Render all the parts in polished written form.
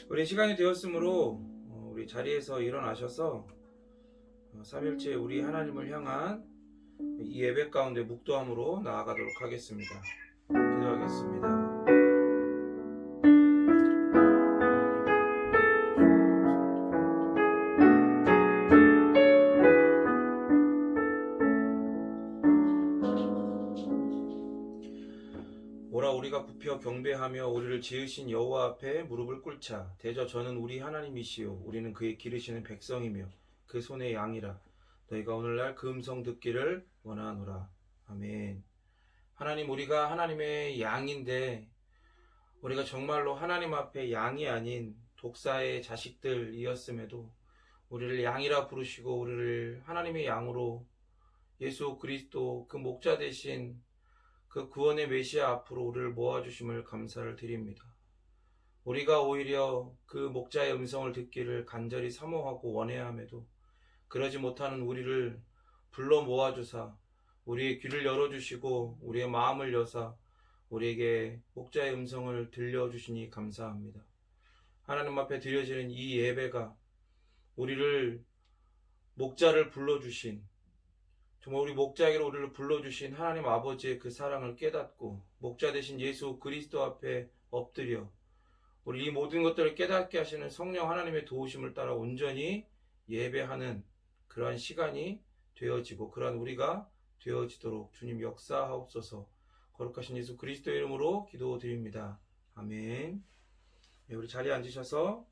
우리 시간이 되었으므로 우리 자리에서 일어나셔서 삼일째 우리 하나님을 향한 이 예배 가운데 묵도함으로 나아가도록 하겠습니다. 기도하겠습니다. 오라 우리가 굽혀 경배하며 우리를 지으신 여호와 앞에 무릎을 꿇자. 대저 저는 우리 하나님이시요 우리는 그의 기르시는 백성이며 그 손의 양이라. 너희가 오늘날 그 음성 듣기를 원하노라. 아멘. 하나님, 우리가 하나님의 양인데 우리가 정말로 하나님 앞에 양이 아닌 독사의 자식들이었음에도 우리를 양이라 부르시고 우리를 하나님의 양으로 예수 그리스도 그 목자 되신 그 구원의 메시아 앞으로 우리를 모아주심을 감사를 드립니다. 우리가 오히려 그 목자의 음성을 듣기를 간절히 사모하고 원해함에도 그러지 못하는 우리를 불러 모아주사 우리의 귀를 열어주시고 우리의 마음을 여사 우리에게 목자의 음성을 들려주시니 감사합니다. 하나님 앞에 드려지는 이 예배가 우리를 목자를 불러주신 정말 우리 목자에게로 우리를 불러주신 하나님 아버지의 그 사랑을 깨닫고 목자 되신 예수 그리스도 앞에 엎드려 우리 이 모든 것들을 깨닫게 하시는 성령 하나님의 도우심을 따라 온전히 예배하는 그러한 시간이 되어지고 그러한 우리가 되어지도록 주님 역사하옵소서. 거룩하신 예수 그리스도의 이름으로 기도드립니다. 아멘. 네, 우리 자리에 앉으셔서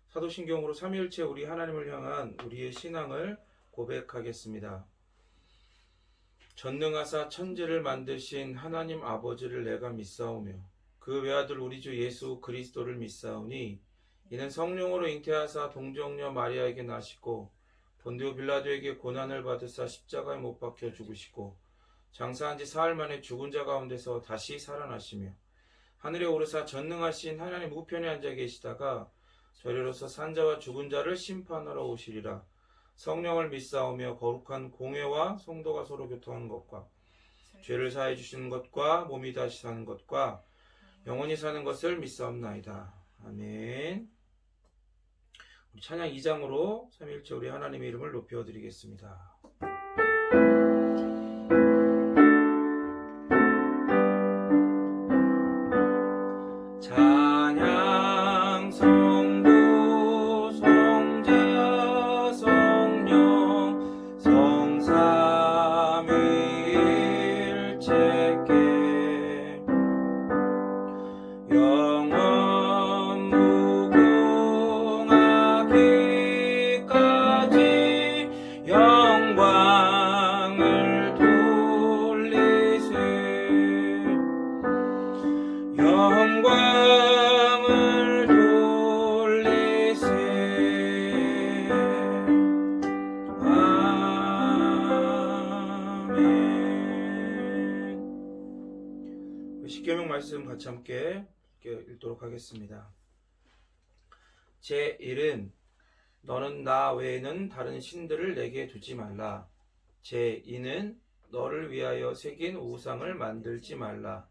사도신경으로 삼위일체 우리 하나님을 향한 우리의 신앙을 고백하겠습니다. 전능하사 천지를 만드신 하나님 아버지를 내가 믿사오며 그 외아들 우리 주 예수 그리스도를 믿사오니 이는 성령으로 잉태하사 동정녀 마리아에게 나시고 본디오 빌라도에게 고난을 받으사 십자가에 못 박혀 죽으시고 장사한 지 사흘 만에 죽은 자 가운데서 다시 살아나시며 하늘에 오르사 전능하신 하나님 우편에 앉아 계시다가 저리로서 산자와 죽은 자를 심판하러 오시리라. 성령을 믿사오며 거룩한 공회와 성도가 서로 교통하는 것과 죄를 사해 주시는 것과 몸이 다시 사는 것과 영원히 사는 것을 믿사옵나이다. 아멘. 우리 찬양 2장으로 삼위일체 우리 하나님의 이름을 높여드리겠습니다. 찬양 성부 성자 성령 성삼위일체께 영원 무궁하기까지 영광을 돌리세 영광을 돌리세 아멘. 십계명 말씀 같이 함께 읽도록 하겠습니다. 제1은 너는 나 외에는 다른 신들을 내게 두지 말라. 제2는 너를 위하여 새긴 우상을 만들지 말라.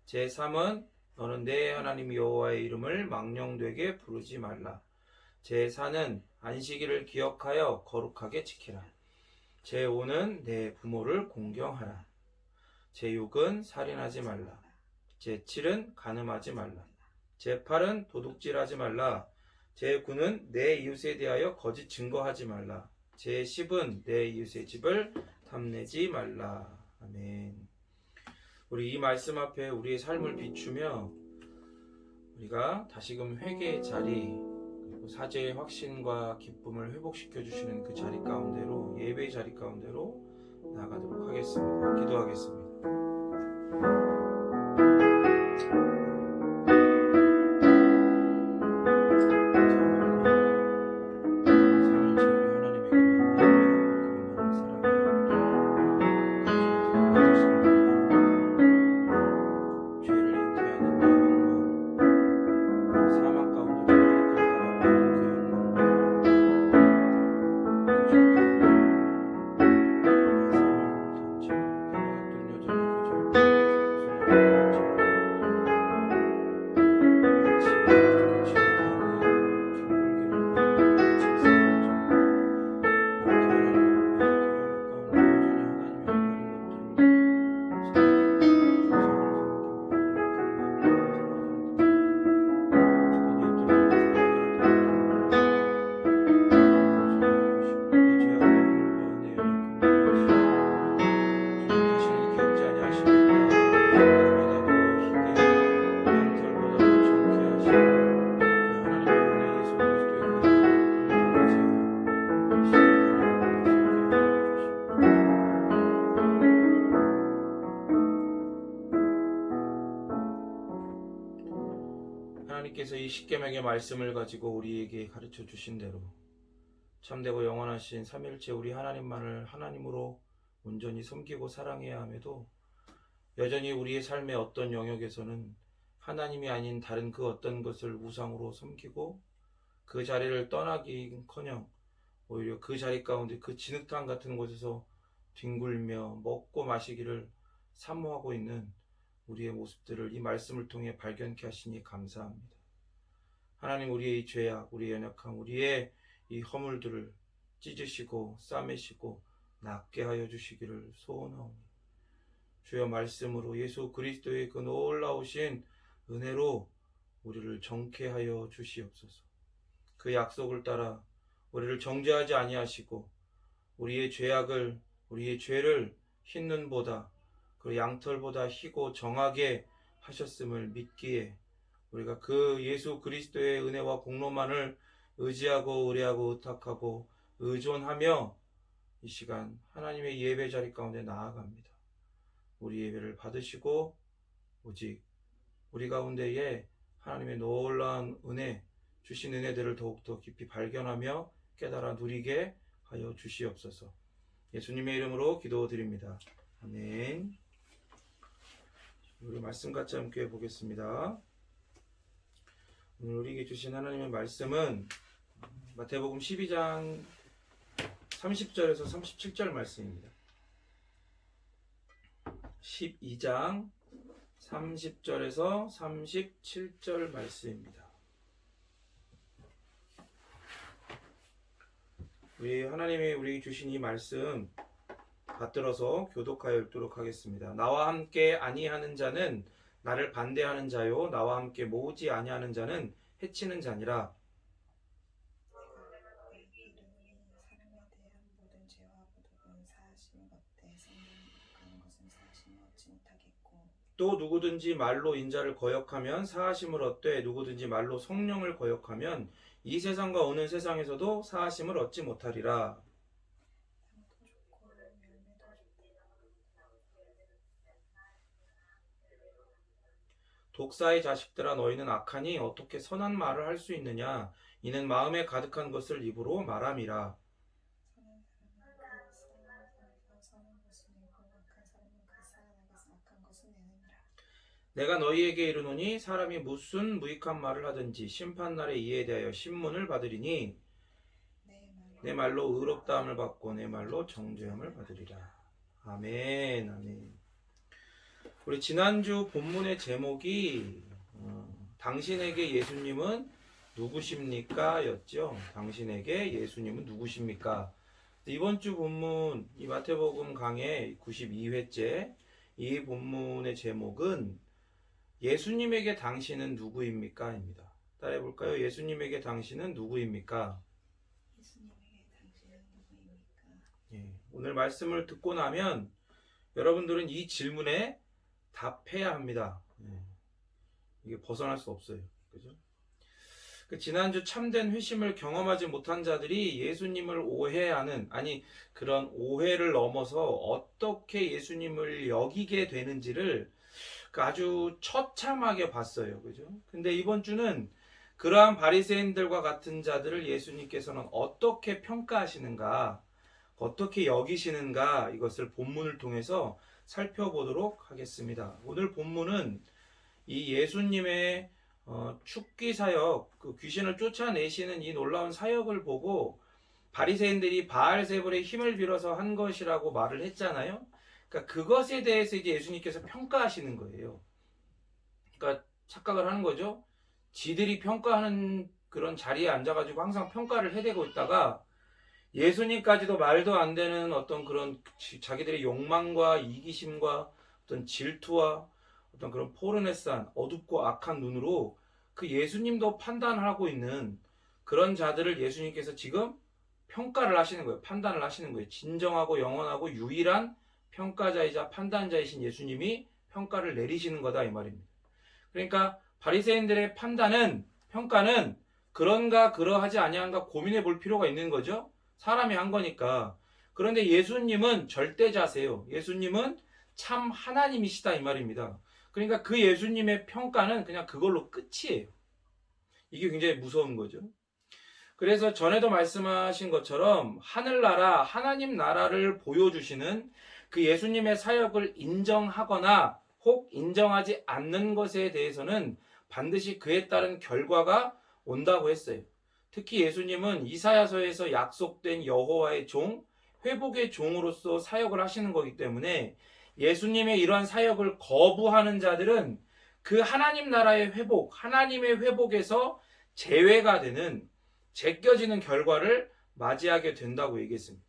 제3은 너는 내 하나님 여호와의 이름을 망령되게 부르지 말라. 제4는 안식일을 기억하여 거룩하게 지키라. 제5는 내 부모를 공경하라. 제6은 살인하지 말라. 제7은 간음하지 말라. 제8은 도둑질하지 말라. 제9는 내 이웃에 대하여 거짓 증거하지 말라. 제10은 내 이웃의 집을 탐내지 말라. 아멘. 우리 이 말씀 앞에 우리의 삶을 비추며 우리가 다시금 회개의 자리 그리고 사죄의 확신과 기쁨을 회복시켜 주시는 그 자리 가운데로 예배의 자리 가운데로 나아가도록 하겠습니다. 기도하겠습니다. 언약의 말씀을 가지고 우리에게 가르쳐 주신 대로 참되고 영원하신 삼일체 우리 하나님만을 하나님으로 온전히 섬기고 사랑해야 함에도 여전히 우리의 삶의 어떤 영역에서는 하나님이 아닌 다른 그 어떤 것을 우상으로 섬기고 그 자리를 떠나기커녕 오히려 그 자리 가운데 그 진흙탕 같은 곳에서 뒹굴며 먹고 마시기를 사모하고 있는 우리의 모습들을 이 말씀을 통해 발견케 하시니 감사합니다. 하나님, 우리의 이 죄악, 우리의 연약함, 우리의 이 허물들을 찢으시고 싸매시고 낫게 하여 주시기를 소원하오니 주여 말씀으로 예수 그리스도의 그 놀라우신 은혜로 우리를 정케하여 주시옵소서. 그 약속을 따라 우리를 정죄하지 아니하시고 우리의 죄악을, 우리의 죄를 흰 눈보다 그 양털보다 희고 정하게 하셨음을 믿기에 우리가 그 예수 그리스도의 은혜와 공로만을 의지하고 의뢰하고 의탁하고 의존하며 이 시간 하나님의 예배 자리 가운데 나아갑니다. 우리 예배를 받으시고 오직 우리 가운데에 하나님의 놀라운 은혜, 주신 은혜들을 더욱더 깊이 발견하며 깨달아 누리게 하여 주시옵소서. 예수님의 이름으로 기도드립니다. 아멘. 우리 말씀 같이 함께 보겠습니다. 오늘 우리에게 주신 하나님의 말씀은 마태복음 12장 30절에서 37절 말씀입니다. 12장 30절에서 37절 말씀입니다. 우리 하나님이 우리에게 주신 이 말씀 받들어서 교독하여 읽도록 하겠습니다. 나와 함께 아니하는 자는 나를 반대하는 자요, 나와 함께 모으지 아니하는 자는 해치는 자니라. 또 누구든지 말로 인자를 거역하면 사하심을 얻되 누구든지 말로 성령을 거역하면 이 세상과 오는 세상에서도 사하심을 얻지 못하리라. 독사의 자식들아, 너희는 악하니 어떻게 선한 말을 할 수 있느냐? 이는 마음에 가득한 것을 입으로 말함이라. 내가 너희에게 이르노니 사람이 무슨 무익한 말을 하든지 심판날에 이에 대하여 신문을 받으리니 내 말로 의롭다함을 받고 내 말로 정죄함을 받으리라. 아멘. 아멘. 우리 지난주 본문의 제목이 당신에게 예수님은 누구십니까? 였죠. 당신에게 예수님은 누구십니까? 이번 주 본문, 이 마태복음 강의 92회째 이 본문의 제목은 예수님에게 당신은 누구입니까? 입니다. 따라해볼까요? 예수님에게 당신은 누구입니까? 예수님에게 당신은 누구입니까? 예, 오늘 말씀을 듣고 나면 여러분들은 이 질문에 답해야 합니다. 예, 이게 벗어날 수 없어요. 그죠? 지난주 참된 회심을 경험하지 못한 자들이 예수님을 오해하는, 아니 그런 오해를 넘어서 어떻게 예수님을 여기게 되는지를 아주 처참하게 봤어요. 그죠? 근데 이번 주는 그러한 바리새인들과 같은 자들을 예수님께서는 어떻게 평가하시는가, 어떻게 여기시는가, 이것을 본문을 통해서 살펴보도록 하겠습니다. 오늘 본문은 이 예수님의 축기 사역, 그 귀신을 쫓아내시는 이 놀라운 사역을 보고 바리새인들이 바알세불의 힘을 빌어서 한 것이라고 말을 했잖아요. 그러니까 그것에 대해서 이제 예수님께서 평가하시는 거예요. 그러니까 착각을 하는 거죠. 지들이 평가하는 그런 자리에 앉아가지고 항상 평가를 해대고 있다가 예수님까지도 말도 안 되는 어떤 그런 자기들의 욕망과 이기심과 어떤 질투와 어떤 그런 포르네스한 어둡고 악한 눈으로 그 예수님도 판단하고 있는 그런 자들을 예수님께서 지금 평가를 하시는 거예요. 판단을 하시는 거예요. 진정하고 영원하고 유일한 평가자이자 판단자이신 예수님이 평가를 내리시는 거다, 이 말입니다. 그러니까 바리새인들의 평가는 그런가 그러하지 아니한가 고민해 볼 필요가 있는 거죠. 사람이 한 거니까. 그런데 예수님은 절대자세요. 예수님은 참 하나님이시다, 이 말입니다. 그러니까 그 예수님의 평가는 그냥 그걸로 끝이에요. 이게 굉장히 무서운 거죠. 그래서 전에도 말씀하신 것처럼 하늘나라, 하나님 나라를 보여주시는 그 예수님의 사역을 인정하거나 혹 인정하지 않는 것에 대해서는 반드시 그에 따른 결과가 온다고 했어요. 특히 예수님은 이사야서에서 약속된 여호와의 종, 회복의 종으로서 사역을 하시는 거기 때문에 예수님의 이러한 사역을 거부하는 자들은 그 하나님 나라의 회복, 하나님의 회복에서 제외가 되는, 제껴지는 결과를 맞이하게 된다고 얘기했습니다.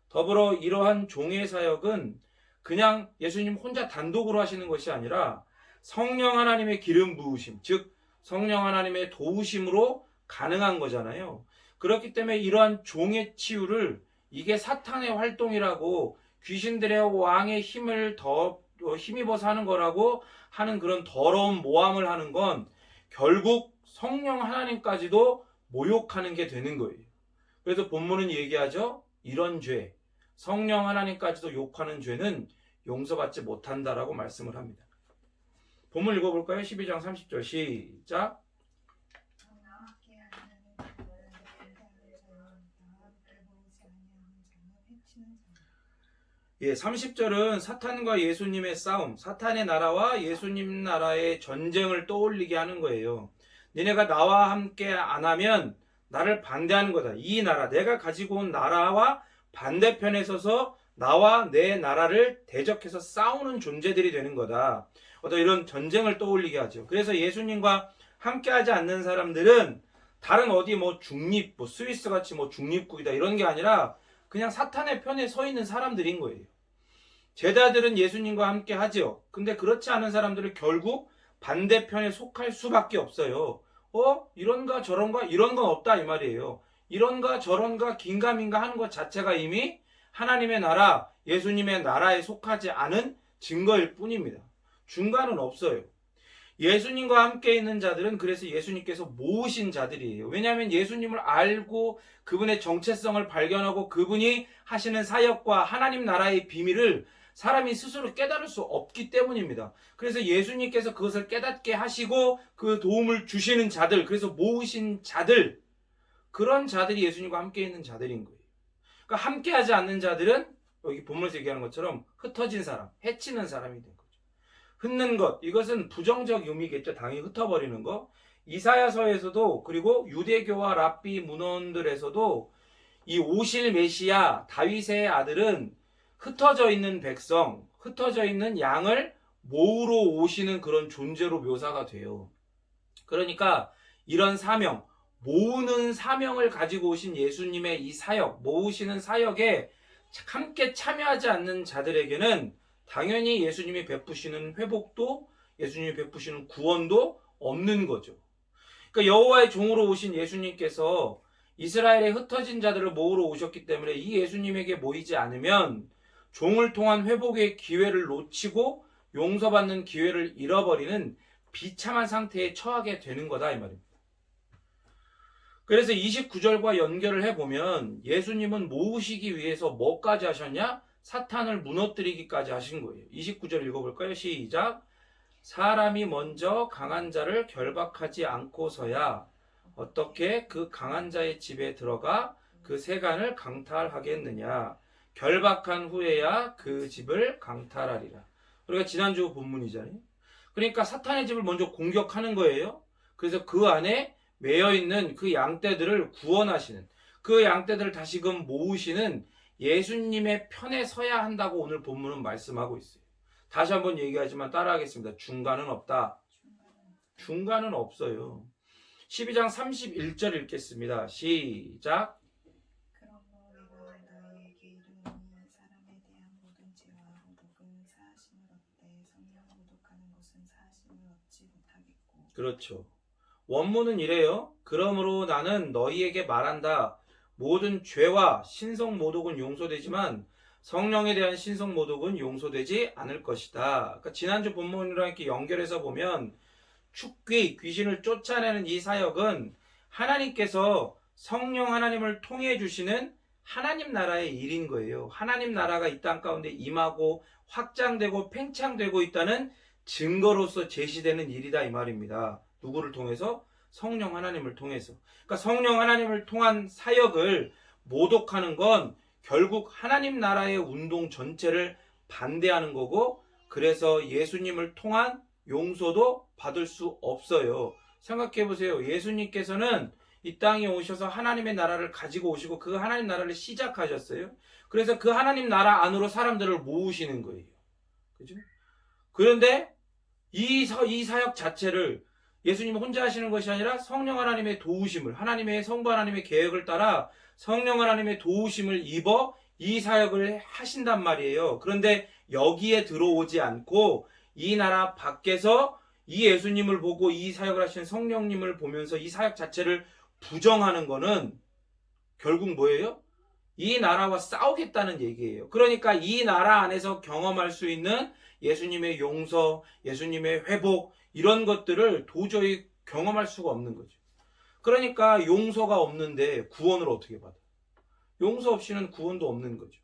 더불어 이러한 종의 사역은 그냥 예수님 혼자 단독으로 하시는 것이 아니라 성령 하나님의 기름 부으심, 즉 성령 하나님의 도우심으로 가능한 거잖아요. 그렇기 때문에 이러한 종의 치유를 이게 사탄의 활동이라고, 귀신들의 왕의 힘을 더 힘입어서 하는 거라고 하는 그런 더러운 모함을 하는 건 결국 성령 하나님까지도 모욕하는 게 되는 거예요. 그래서 본문은 얘기하죠. 이런 죄, 성령 하나님까지도 욕하는 죄는 용서받지 못한다라고 말씀을 합니다. 본문 읽어볼까요? 12장 30절 시작. 예, 30절은 사탄과 예수님의 싸움, 사탄의 나라와 예수님 나라의 전쟁을 떠올리게 하는 거예요. 니네가 나와 함께 안 하면 나를 반대하는 거다. 이 나라, 내가 가지고 온 나라와 반대편에 서서 나와 내 나라를 대적해서 싸우는 존재들이 되는 거다. 어떤 이런 전쟁을 떠올리게 하죠. 그래서 예수님과 함께 하지 않는 사람들은 다른 어디 뭐 중립, 뭐 스위스 같이 뭐 중립국이다 이런 게 아니라 그냥 사탄의 편에 서 있는 사람들인 거예요. 제자들은 예수님과 함께 하죠. 근데 그렇지 않은 사람들은 결국 반대편에 속할 수밖에 없어요. 이런가 저런가 이런 건 없다 이 말이에요. 이런가 저런가 긴가민가 하는 것 자체가 이미 하나님의 나라, 예수님의 나라에 속하지 않은 증거일 뿐입니다. 중간은 없어요. 예수님과 함께 있는 자들은 그래서 예수님께서 모으신 자들이에요. 왜냐하면 예수님을 알고 그분의 정체성을 발견하고 그분이 하시는 사역과 하나님 나라의 비밀을 사람이 스스로 깨달을 수 없기 때문입니다. 그래서 예수님께서 그것을 깨닫게 하시고 그 도움을 주시는 자들, 그래서 모으신 자들, 그런 자들이 예수님과 함께 있는 자들인 거예요. 그러니까 함께 하지 않는 자들은 여기 본문에서 얘기하는 것처럼 흩어진 사람, 해치는 사람이 된 거죠. 흩는 것, 이것은 부정적 의미겠죠. 당연히 흩어버리는 거. 이사야서에서도 그리고 유대교와 랍비 문헌들에서도 이 오실 메시아 다윗의 아들은 흩어져 있는 백성, 흩어져 있는 양을 모으러 오시는 그런 존재로 묘사가 돼요. 그러니까 이런 사명, 모으는 사명을 가지고 오신 예수님의 이 사역, 모으시는 사역에 함께 참여하지 않는 자들에게는 당연히 예수님이 베푸시는 회복도, 예수님이 베푸시는 구원도 없는 거죠. 그러니까 여호와의 종으로 오신 예수님께서 이스라엘의 흩어진 자들을 모으러 오셨기 때문에 이 예수님에게 모이지 않으면 종을 통한 회복의 기회를 놓치고 용서받는 기회를 잃어버리는 비참한 상태에 처하게 되는 거다 이 말입니다. 그래서 29절과 연결을 해보면 예수님은 모으시기 위해서 뭐까지 하셨냐? 사탄을 무너뜨리기까지 하신 거예요. 29절 읽어볼까요? 시작. 사람이 먼저 강한 자를 결박하지 않고서야 어떻게 그 강한 자의 집에 들어가 그 세간을 강탈하겠느냐. 결박한 후에야 그 집을 강탈하리라. 우리가 지난주 본문이잖아요. 그러니까 사탄의 집을 먼저 공격하는 거예요. 그래서 그 안에 매여있는 그 양떼들을 구원하시는, 그 양떼들을 다시금 모으시는 예수님의 편에 서야 한다고 오늘 본문은 말씀하고 있어요. 다시 한번 얘기하지만 따라하겠습니다. 중간은 없다. 중간은 없어요. 12장 31절 읽겠습니다. 시작. 그러므로 내가 너희에게 이르노니 사람에 대한 모든 죄와 모독은 사하심을 얻되 성령을 모독하는 것은 사하심을 얻지 못하겠고. 그렇죠. 원문은 이래요. 그러므로 나는 너희에게 말한다. 모든 죄와 신성 모독은 용서되지만 성령에 대한 신성 모독은 용서되지 않을 것이다. 그러니까 지난주 본문이랑 이렇게 연결해서 보면 축귀, 귀신을 쫓아내는 이 사역은 하나님께서 성령 하나님을 통해 주시는 하나님 나라의 일인 거예요. 하나님 나라가 이 땅 가운데 임하고 확장되고 팽창되고 있다는 증거로서 제시되는 일이다 이 말입니다. 누구를 통해서? 성령 하나님을 통해서. 그러니까 성령 하나님을 통한 사역을 모독하는 건 결국 하나님 나라의 운동 전체를 반대하는 거고, 그래서 예수님을 통한 용서도 받을 수 없어요. 생각해 보세요. 예수님께서는 이 땅에 오셔서 하나님의 나라를 가지고 오시고 그 하나님 나라를 시작하셨어요. 그래서 그 하나님 나라 안으로 사람들을 모으시는 거예요. 그죠? 그런데 이 사역 자체를 예수님 혼자 하시는 것이 아니라 성령 하나님의 도우심을, 하나님의 성부 하나님의 계획을 따라 성령 하나님의 도우심을 입어 이 사역을 하신단 말이에요. 그런데 여기에 들어오지 않고 이 나라 밖에서 이 예수님을 보고 이 사역을 하시는 성령님을 보면서 이 사역 자체를 부정하는 거는 결국 뭐예요? 이 나라와 싸우겠다는 얘기예요. 그러니까 이 나라 안에서 경험할 수 있는 예수님의 용서, 예수님의 회복, 이런 것들을 도저히 경험할 수가 없는 거죠. 그러니까 용서가 없는데 구원을 어떻게 받아요? 용서 없이는 구원도 없는 거죠.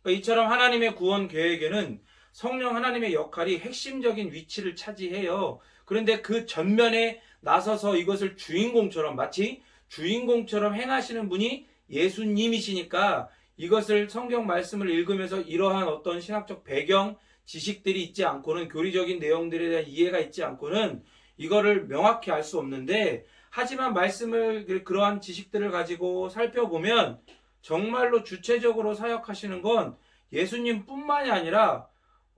그러니까 이처럼 하나님의 구원 계획에는 성령 하나님의 역할이 핵심적인 위치를 차지해요. 그런데 그 전면에 나서서 이것을 주인공처럼, 마치 주인공처럼 행하시는 분이 예수님이시니까 이것을 성경 말씀을 읽으면서 이러한 어떤 신학적 배경, 지식들이 있지 않고는, 교리적인 내용들에 대한 이해가 있지 않고는 이거를 명확히 알 수 없는데, 하지만 말씀을, 그러한 지식들을 가지고 살펴보면 정말로 주체적으로 사역하시는 건 예수님뿐만이 아니라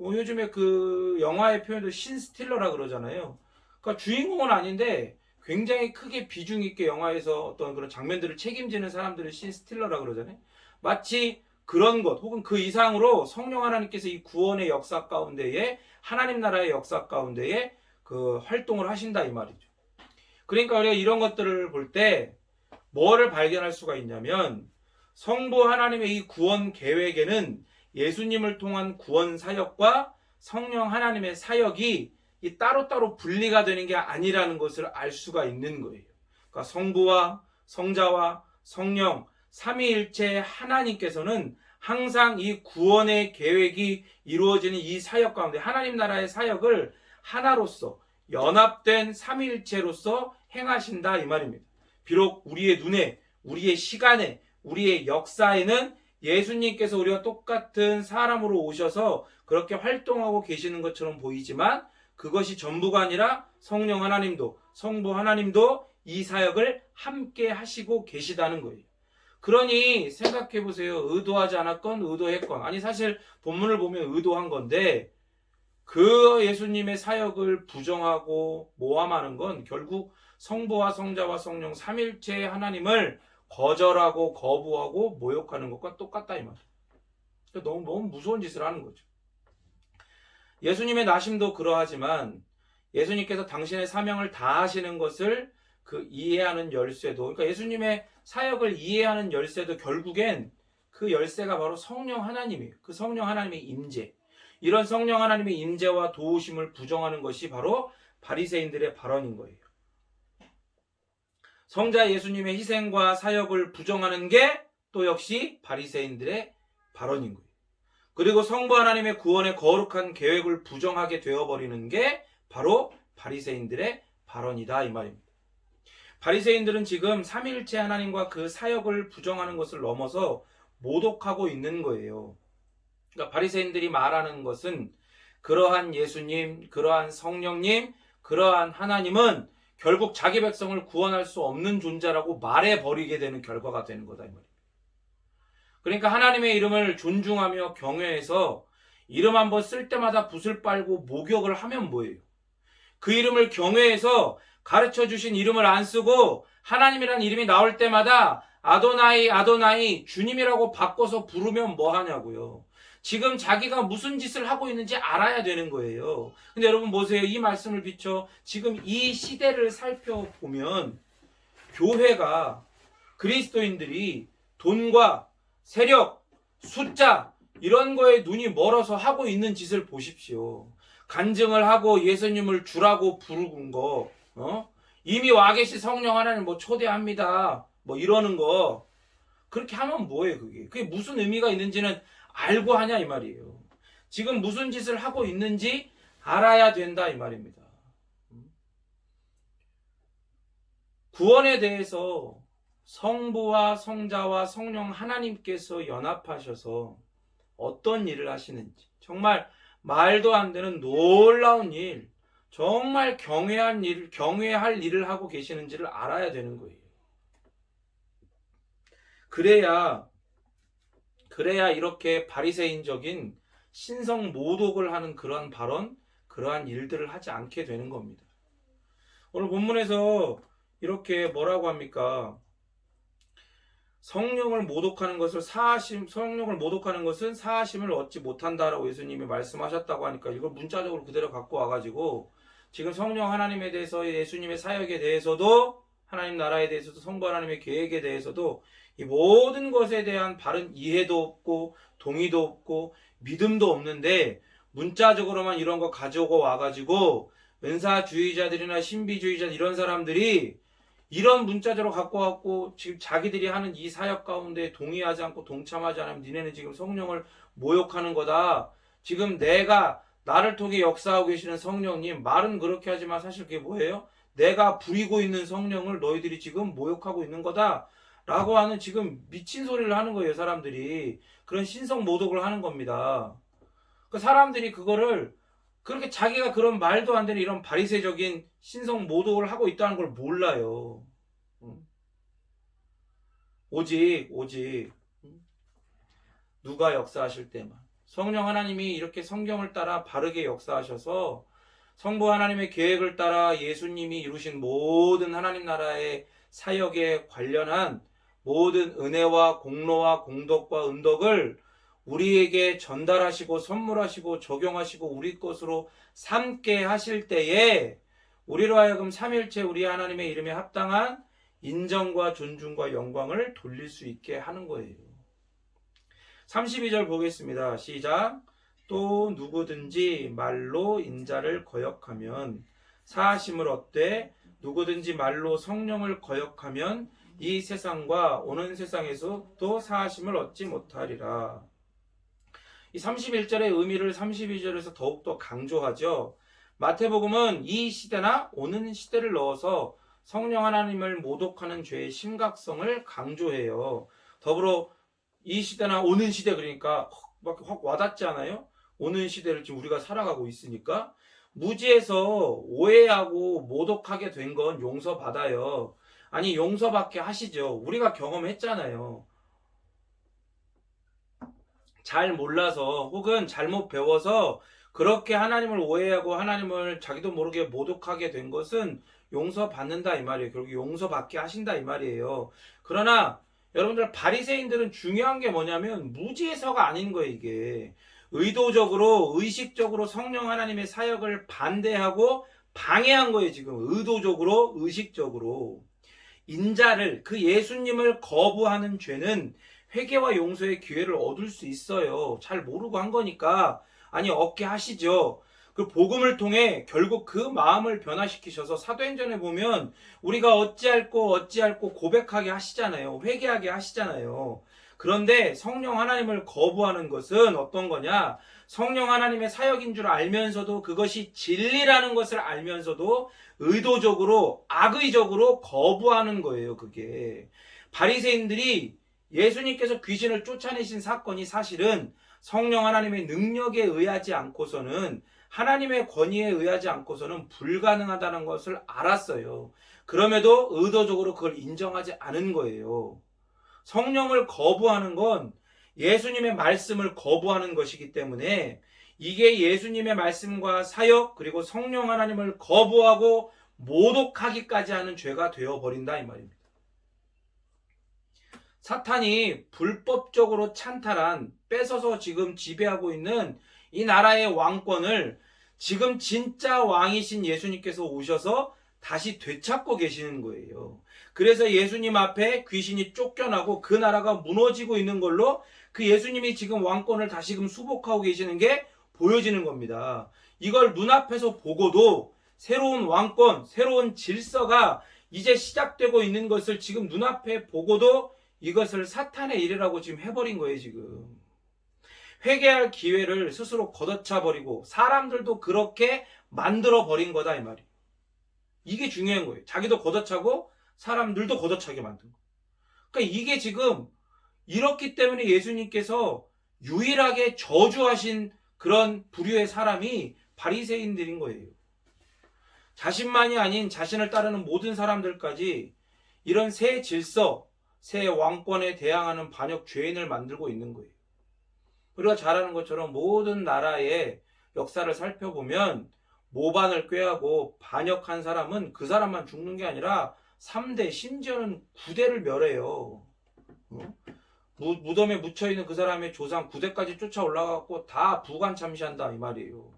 요즘에 그 영화의 표현도 신스틸러라 그러잖아요. 그러니까 주인공은 아닌데 굉장히 크게 비중 있게 영화에서 어떤 그런 장면들을 책임지는 사람들을 신스틸러라 그러잖아요. 마치 그런 것 혹은 그 이상으로 성령 하나님께서 이 구원의 역사 가운데에, 하나님 나라의 역사 가운데에 그 활동을 하신다 이 말이죠. 그러니까 우리가 이런 것들을 볼 때 뭐를 발견할 수가 있냐면, 성부 하나님의 이 구원 계획에는 예수님을 통한 구원 사역과 성령 하나님의 사역이 이 따로따로 분리가 되는 게 아니라는 것을 알 수가 있는 거예요. 그러니까 성부와 성자와 성령 삼위일체 하나님께서는 항상 이 구원의 계획이 이루어지는 이 사역 가운데 하나님 나라의 사역을 하나로서 연합된 삼위일체로서 행하신다 이 말입니다. 비록 우리의 눈에, 우리의 시간에, 우리의 역사에는 예수님께서 우리와 똑같은 사람으로 오셔서 그렇게 활동하고 계시는 것처럼 보이지만 그것이 전부가 아니라 성령 하나님도, 성부 하나님도 이 사역을 함께 하시고 계시다는 거예요. 그러니 생각해 보세요. 의도하지 않았건 의도했건, 아니 사실 본문을 보면 의도한 건데 그 예수님의 사역을 부정하고 모함하는 건 결국 성부와 성자와 성령 삼일체의 하나님을 거절하고 거부하고 모욕하는 것과 똑같다 이 말이에요. 너무 무서운 짓을 하는 거죠. 예수님의 나심도 그러하지만 예수님께서 당신의 사명을 다하시는 것을 그 이해하는 열쇠도, 그러니까 예수님의 사역을 이해하는 열쇠도 결국엔 그 열쇠가 바로 성령 하나님이에요. 그 성령 하나님의 임재, 이런 성령 하나님의 임재와 도우심을 부정하는 것이 바로 바리새인들의 발언인 거예요. 성자 예수님의 희생과 사역을 부정하는 게 또 역시 바리새인들의 발언인 거예요. 그리고 성부 하나님의 구원의 거룩한 계획을 부정하게 되어버리는 게 바로 바리새인들의 발언이다 이 말입니다. 바리새인들은 지금 삼위일체 하나님과 그 사역을 부정하는 것을 넘어서 모독하고 있는 거예요. 그러니까 바리새인들이 말하는 것은 그러한 예수님, 그러한 성령님, 그러한 하나님은 결국 자기 백성을 구원할 수 없는 존재라고 말해버리게 되는 결과가 되는 거다 이 말입니다. 그러니까 하나님의 이름을 존중하며 경외해서 이름 한번 쓸 때마다 붓을 빨고 목욕을 하면 뭐예요? 그 이름을 경외해서 가르쳐주신 이름을 안 쓰고 하나님이라는 이름이 나올 때마다 아도나이 아도나이 주님이라고 바꿔서 부르면 뭐 하냐고요. 지금 자기가 무슨 짓을 하고 있는지 알아야 되는 거예요. 근데 여러분 보세요. 이 말씀을 비춰 지금 이 시대를 살펴보면 교회가, 그리스도인들이 돈과 세력, 숫자 이런 거에 눈이 멀어서 하고 있는 짓을 보십시오. 간증을 하고 예수님을 주라고 부르는 거, 이미 와 계신 성령 하나님 뭐 초대합니다. 뭐 이러는 거. 그렇게 하면 뭐예요, 그게? 그게 무슨 의미가 있는지는 알고 하냐 이 말이에요. 지금 무슨 짓을 하고 있는지 알아야 된다 이 말입니다. 구원에 대해서 성부와 성자와 성령 하나님께서 연합하셔서 어떤 일을 하시는지, 정말 말도 안 되는 놀라운 일, 정말 경외할 일을 하고 계시는지를 알아야 되는 거예요. 그래야 이렇게 바리새인적인 신성 모독을 하는 그러한 발언, 그러한 일들을 하지 않게 되는 겁니다. 오늘 본문에서 이렇게 뭐라고 합니까? 성령을 모독하는 것은 사하심을 얻지 못한다라고 예수님이 말씀하셨다고 하니까 이걸 문자적으로 그대로 갖고 와가지고 지금 성령 하나님에 대해서, 예수님의 사역에 대해서도, 하나님 나라에 대해서도, 성부 하나님의 계획에 대해서도 이 모든 것에 대한 바른 이해도 없고 동의도 없고 믿음도 없는데 문자적으로만 이런 거 가지고 와가지고 은사주의자들이나 신비주의자 이런 사람들이 이런 문자적으로 갖고 왔고 지금 자기들이 하는 이 사역 가운데 동의하지 않고 동참하지 않으면 니네는 지금 성령을 모욕하는 거다. 지금 나를 통해 역사하고 계시는 성령님, 말은 그렇게 하지만 사실 그게 뭐예요? 내가 부리고 있는 성령을 너희들이 지금 모욕하고 있는 거다 라고 하는, 지금 미친 소리를 하는 거예요. 사람들이 그런 신성 모독을 하는 겁니다. 그 사람들이 그거를 그렇게 자기가 그런 말도 안 되는 이런 바리새적인 신성 모독을 하고 있다는 걸 몰라요. 오직 누가 역사하실 때만, 성령 하나님이 이렇게 성경을 따라 바르게 역사하셔서 성부 하나님의 계획을 따라 예수님이 이루신 모든 하나님 나라의 사역에 관련한 모든 은혜와 공로와 공덕과 은덕을 우리에게 전달하시고 선물하시고 적용하시고 우리 것으로 삼게 하실 때에 우리로 하여금 삼일체 우리 하나님의 이름에 합당한 인정과 존중과 영광을 돌릴 수 있게 하는 거예요. 32절 보겠습니다. 시작. 또 누구든지 말로 인자를 거역하면 사하심을 얻되 누구든지 말로 성령을 거역하면 이 세상과 오는 세상에서 또 사하심을 얻지 못하리라. 이 31절의 의미를 32절에서 더욱더 강조하죠. 마태복음은 이 시대나 오는 시대를 넣어서 성령 하나님을 모독하는 죄의 심각성을 강조해요. 더불어 이 시대나 오는 시대, 그러니까 확 와닿지 않아요? 오는 시대를 지금 우리가 살아가고 있으니까 무지에서 오해하고 모독하게 된 건 용서받아요. 아니, 용서받게 하시죠. 우리가 경험했잖아요. 잘 몰라서 혹은 잘못 배워서 그렇게 하나님을 오해하고 하나님을 자기도 모르게 모독하게 된 것은 용서받는다 이 말이에요. 결국 용서받게 하신다 이 말이에요. 그러나 여러분들, 바리새인들은 중요한 게 뭐냐면 무지해서가 아닌 거예요. 이게 의도적으로 의식적으로 성령 하나님의 사역을 반대하고 방해한 거예요. 지금 의도적으로 의식적으로 인자를, 그 예수님을 거부하는 죄는 회개와 용서의 기회를 얻을 수 있어요. 잘 모르고 한 거니까. 아니, 얻게 하시죠. 그 복음을 통해 결국 그 마음을 변화시키셔서 사도행전에 보면 우리가 어찌할꼬 고백하게 하시잖아요. 회개하게 하시잖아요. 그런데 성령 하나님을 거부하는 것은 어떤 거냐? 성령 하나님의 사역인 줄 알면서도, 그것이 진리라는 것을 알면서도 의도적으로 악의적으로 거부하는 거예요. 그게 바리새인들이 예수님께서 귀신을 쫓아내신 사건이 사실은 성령 하나님의 능력에 의하지 않고서는, 하나님의 권위에 의하지 않고서는 불가능하다는 것을 알았어요. 그럼에도 의도적으로 그걸 인정하지 않은 거예요. 성령을 거부하는 건 예수님의 말씀을 거부하는 것이기 때문에, 이게 예수님의 말씀과 사역 그리고 성령 하나님을 거부하고 모독하기까지 하는 죄가 되어버린다 이 말입니다. 사탄이 불법적으로 찬탈한, 뺏어서 지금 지배하고 있는 이 나라의 왕권을 지금 진짜 왕이신 예수님께서 오셔서 다시 되찾고 계시는 거예요. 그래서 예수님 앞에 귀신이 쫓겨나고 그 나라가 무너지고 있는 걸로 그 예수님이 지금 왕권을 다시금 수복하고 계시는 게 보여지는 겁니다. 이걸 눈앞에서 보고도 새로운 왕권, 새로운 질서가 이제 시작되고 있는 것을 지금 눈앞에 보고도 이것을 사탄의 일이라고 지금 해버린 거예요. 지금 회개할 기회를 스스로 걷어차 버리고 사람들도 그렇게 만들어 버린 거다 이 말이에요. 이게 중요한 거예요. 자기도 걷어차고 사람들도 걷어차게 만든 거예요. 그러니까 이게 지금 이렇기 때문에 예수님께서 유일하게 저주하신 그런 부류의 사람이 바리새인들인 거예요. 자신만이 아닌 자신을 따르는 모든 사람들까지 이런 새 질서, 새 왕권에 대항하는 반역 죄인을 만들고 있는 거예요. 우리가 잘 아는 것처럼 모든 나라의 역사를 살펴보면 모반을 꾀하고 반역한 사람은 그 사람만 죽는 게 아니라 3대 심지어는 9대를 멸해요. 무덤에 묻혀있는 그 사람의 조상 9대까지 쫓아 올라가고 다 부관 참시한다 이 말이에요.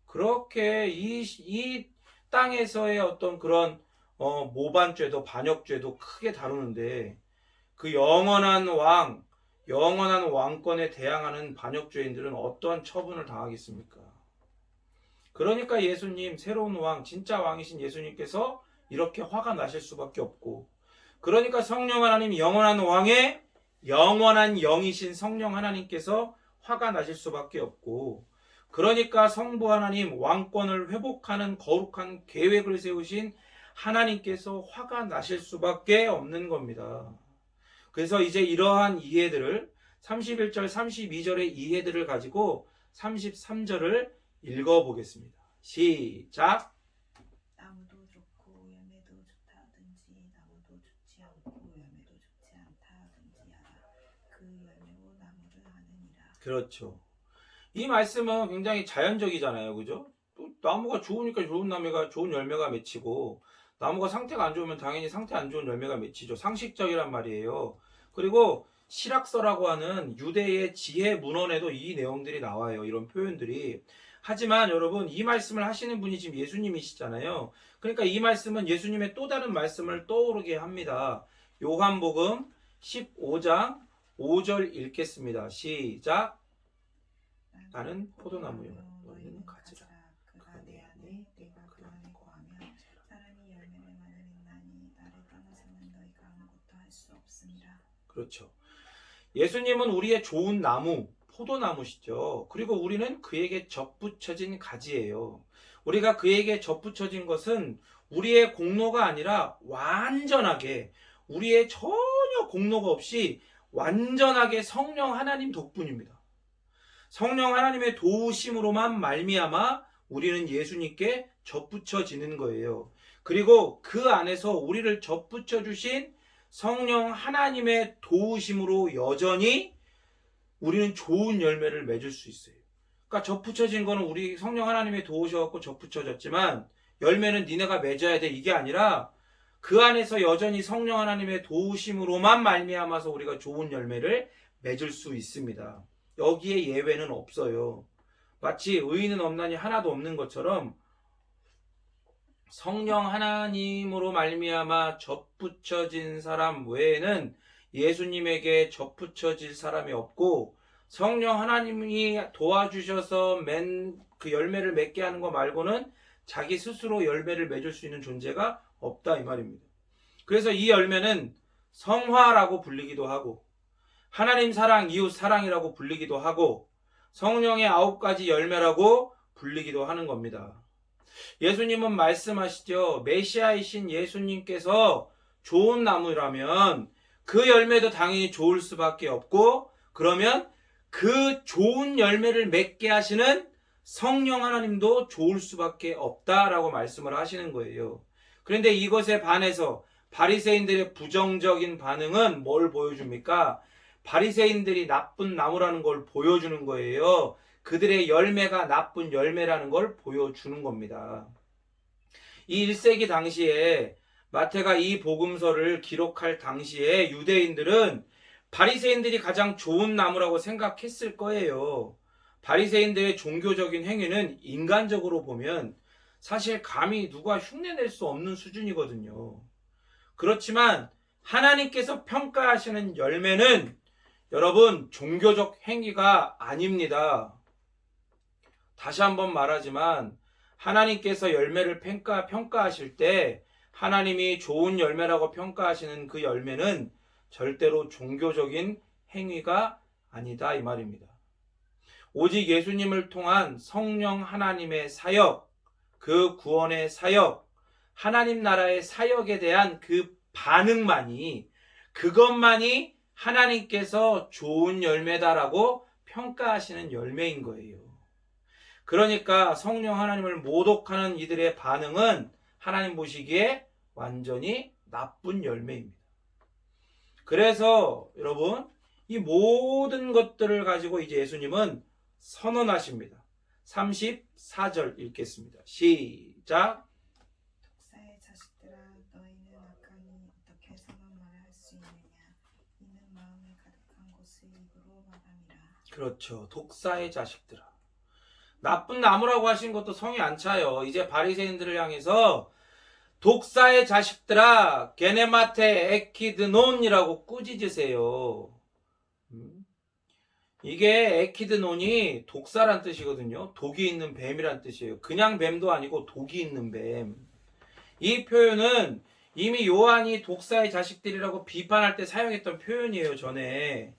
그렇게 이 땅에서의 어떤 그런 모반죄도 반역죄도 크게 다루는데 그 영원한 왕권에 대항하는 반역죄인들은 어떠한 처분을 당하겠습니까? 그러니까 예수님, 새로운 왕, 진짜 왕이신 예수님께서 이렇게 화가 나실 수밖에 없고, 그러니까 성령 하나님, 영원한 왕의 영원한 영이신 성령 하나님께서 화가 나실 수밖에 없고, 그러니까 성부 하나님, 왕권을 회복하는 거룩한 계획을 세우신 하나님께서 화가 나실 수밖에 없는 겁니다. 그래서 이제 이러한 이해들을 31절, 32절의 이해들을 가지고 33절을 읽어보겠습니다. 시작! 나무도 좋고 열매도 좋다 하든지 나무도 좋지 않고 열매도 좋지 않다 하든지 하라. 그 열매로 나무를 아느니라. 그렇죠. 이 말씀은 굉장히 자연적이잖아요. 그죠? 또 나무가 좋으니까 좋은 나무가 좋은 열매가 맺히고, 나무가 상태가 안 좋으면 당연히 상태 안 좋은 열매가 맺히죠. 상식적이란 말이에요. 그리고 실학서라고 하는 유대의 지혜 문헌에도 이 내용들이 나와요. 이런 표현들이. 하지만 여러분, 이 말씀을 하시는 분이 지금 예수님이시잖아요. 그러니까 이 말씀은 예수님의 또 다른 말씀을 떠오르게 합니다. 요한복음 15장 5절 읽겠습니다. 시작! 나는 포도나무요, 너희는 가지라. 그가 내 안에 내가 그 안에 거하면 사람이 열매를 많이 맺나니 나를 떠나서는 너희가 아무것도 할 수 없습니다. 그렇죠. 예수님은 우리의 좋은 나무, 포도나무시죠. 그리고 우리는 그에게 접붙여진 가지예요. 우리가 그에게 접붙여진 것은 우리의 공로가 아니라 완전하게, 우리의 전혀 공로가 없이 완전하게 성령 하나님 덕분입니다. 성령 하나님의 도우심으로만 말미암아 우리는 예수님께 접붙여지는 거예요. 그리고 그 안에서 우리를 접붙여 주신 성령 하나님의 도우심으로 여전히 우리는 좋은 열매를 맺을 수 있어요. 그러니까 접붙여진 거는 우리 성령 하나님의 도우셔갖고 접붙여졌지만 열매는 니네가 맺어야 돼 이게 아니라 그 안에서 여전히 성령 하나님의 도우심으로만 말미암아서 우리가 좋은 열매를 맺을 수 있습니다. 여기에 예외는 없어요. 마치 의인은 없나니 하나도 없는 것처럼 성령 하나님으로 말미암아 접붙여진 사람 외에는 예수님에게 접붙여질 사람이 없고, 성령 하나님이 도와주셔서 맨 그 열매를 맺게 하는 거 말고는 자기 스스로 열매를 맺을 수 있는 존재가 없다 이 말입니다. 그래서 이 열매는 성화라고 불리기도 하고, 하나님 사랑, 이웃 사랑이라고 불리기도 하고, 성령의 9가지 열매라고 불리기도 하는 겁니다. 예수님은 말씀하시죠. 메시아이신 예수님께서 좋은 나무라면 그 열매도 당연히 좋을 수밖에 없고, 그러면 그 좋은 열매를 맺게 하시는 성령 하나님도 좋을 수밖에 없다라고 말씀을 하시는 거예요. 그런데 이것에 반해서 바리새인들의 부정적인 반응은 뭘 보여줍니까? 바리새인들이 나쁜 나무라는 걸 보여주는 거예요. 그들의 열매가 나쁜 열매라는 걸 보여주는 겁니다. 이 1세기 당시에 마태가 이 복음서를 기록할 당시에 유대인들은 바리새인들이 가장 좋은 나무라고 생각했을 거예요. 바리새인들의 종교적인 행위는 인간적으로 보면 사실 감히 누가 흉내낼 수 없는 수준이거든요. 그렇지만 하나님께서 평가하시는 열매는 여러분 종교적 행위가 아닙니다. 다시 한번 말하지만 하나님께서 열매를 평가하실 때 하나님이 좋은 열매라고 평가하시는 그 열매는 절대로 종교적인 행위가 아니다 이 말입니다. 오직 예수님을 통한 성령 하나님의 사역, 그 구원의 사역, 하나님 나라의 사역에 대한 그 반응만이, 그것만이 하나님께서 좋은 열매다라고 평가하시는 열매인 거예요. 그러니까 성령 하나님을 모독하는 이들의 반응은 하나님 보시기에 완전히 나쁜 열매입니다. 그래서 여러분, 이 모든 것들을 가지고 이제 예수님은 선언하십니다. 34절 읽겠습니다. 시작. 독사의 자식들아, 너희는 악하니 어떻게 선한 말을 할 수 있느냐? 이는 마음에 가득한 것을 입으로 말함이라. 그렇죠. 독사의 자식들아. 나쁜 나무라고 하신 것도 성이 안 차요. 이제 바리새인들을 향해서 독사의 자식들아, 게네마테 에키드논이라고 꾸짖으세요. 이게 에키드논이 독사란 뜻이거든요. 독이 있는 뱀이란 뜻이에요. 그냥 뱀도 아니고 독이 있는 뱀. 이 표현은 이미 요한이 독사의 자식들이라고 비판할 때 사용했던 표현이에요, 전에.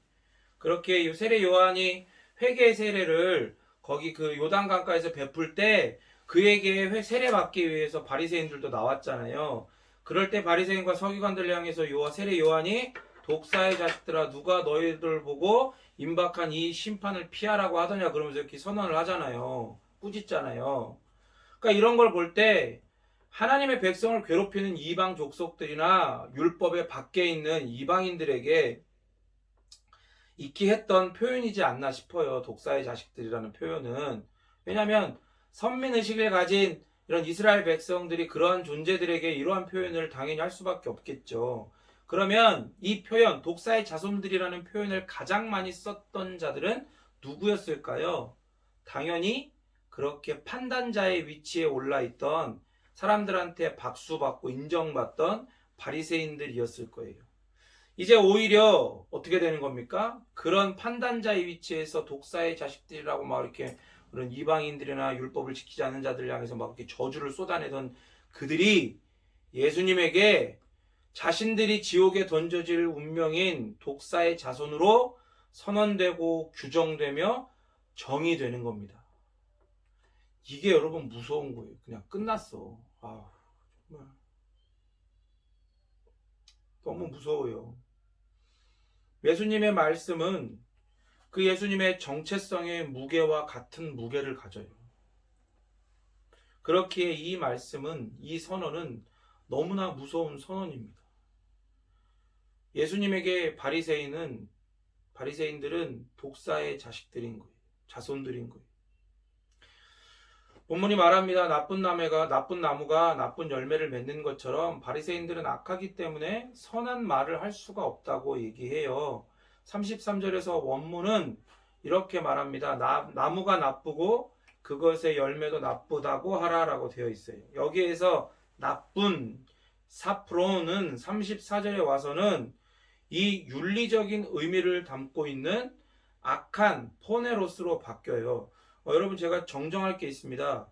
그렇게 세례 요한이 회개의 세례를 거기 그 요단강가에서 베풀 때 그에게 세례 받기 위해서 바리새인들도 나왔잖아요. 그럴 때 바리새인과 서기관들을 향해서 세례 요한이 독사의 자식들아, 누가 너희들 보고 임박한 이 심판을 피하라고 하더냐, 그러면서 이렇게 선언을 하잖아요. 꾸짖잖아요. 그러니까 이런 걸 볼 때 하나님의 백성을 괴롭히는 이방 족속들이나 율법의 밖에 있는 이방인들에게 익히 했던 표현이지 않나 싶어요. 독사의 자식들이라는 표현은. 왜냐하면 선민의식을 가진 이런 이스라엘 백성들이 그러한 존재들에게 이러한 표현을 당연히 할 수밖에 없겠죠. 그러면 이 표현, 독사의 자손들이라는 표현을 가장 많이 썼던 자들은 누구였을까요? 당연히 그렇게 판단자의 위치에 올라있던, 사람들한테 박수받고 인정받던 바리새인들이었을 거예요. 이제 오히려 어떻게 되는 겁니까? 그런 판단자의 위치에서 독사의 자식들이라고 막 이렇게 그런 이방인들이나 율법을 지키지 않는 자들을 향해서 막 이렇게 저주를 쏟아내던 그들이 예수님에게 자신들이 지옥에 던져질 운명인 독사의 자손으로 선언되고 규정되며 정의되는 겁니다. 이게 여러분 무서운 거예요. 그냥 끝났어. 아, 정말 너무 무서워요. 예수님의 말씀은 그 예수님의 정체성의 무게와 같은 무게를 가져요. 그렇기에 이 말씀은, 이 선언은 너무나 무서운 선언입니다. 예수님에게 바리새인들은 독사의 자식들인 거예요. 자손들인 거예요. 본문이 말합니다. 나쁜 나무가 나쁜 열매를 맺는 것처럼 바리새인들은 악하기 때문에 선한 말을 할 수가 없다고 얘기해요. 33절에서 원문은 이렇게 말합니다. 나무가 나쁘고 그것의 열매도 나쁘다고 하라라고 되어 있어요. 여기에서 나쁜 사프론은 34절에 와서는 이 윤리적인 의미를 담고 있는 악한 포네로스로 바뀌어요. 여러분, 제가 정정할 게 있습니다.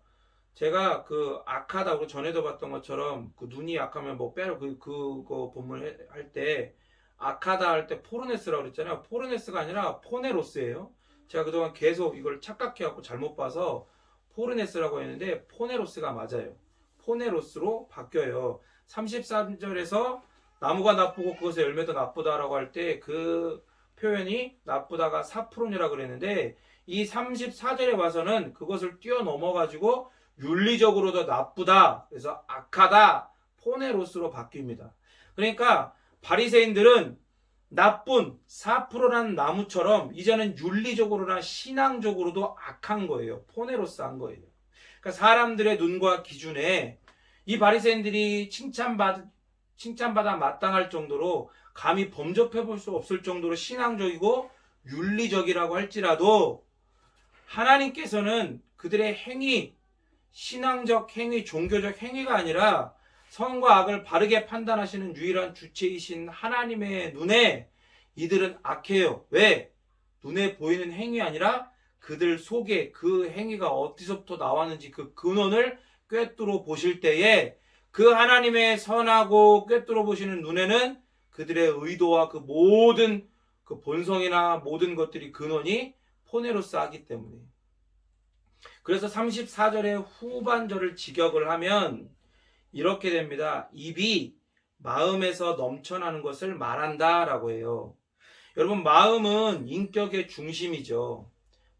제가 그 악하다고 전에도 봤던 것처럼 그 눈이 약하면 뭐 빼로 그거 본문 할 때 악하다 할 때 포르네스라고 그랬잖아요. 포르네스가 아니라 포네로스예요. 제가 그동안 계속 이걸 착각해갖고 잘못 봐서 포르네스라고 했는데 포네로스가 맞아요. 포네로스로 바뀌어요. 33절에서 나무가 나쁘고 그것의 열매도 나쁘다라고 할 때 그 표현이 나쁘다가 사프론이라고 그랬는데 이 34절에 와서는 그것을 뛰어넘어가지고 윤리적으로도 나쁘다, 그래서 악하다, 포네로스로 바뀝니다. 그러니까 바리새인들은 나쁜 사프론한 나무처럼 이제는 윤리적으로나 신앙적으로도 악한 거예요. 포네로스한 거예요. 그러니까 사람들의 눈과 기준에 이 바리새인들이 칭찬받아 마땅할 정도로 감히 범접해 볼 수 없을 정도로 신앙적이고 윤리적이라고 할지라도 하나님께서는 그들의 행위, 신앙적 행위, 종교적 행위가 아니라 선과 악을 바르게 판단하시는 유일한 주체이신 하나님의 눈에 이들은 악해요. 왜? 눈에 보이는 행위 아니라 그들 속에 그 행위가 어디서부터 나왔는지 그 근원을 꿰뚫어 보실 때에 그 하나님의 선하고 꿰뚫어 보시는 눈에는 그들의 의도와 그 모든 그 본성이나 모든 것들이 근원이 포네로스하기 때문에. 그래서 34절의 후반절을 직역을 하면 이렇게 됩니다. 입이 마음에서 넘쳐나는 것을 말한다 라고 해요. 여러분, 마음은 인격의 중심이죠.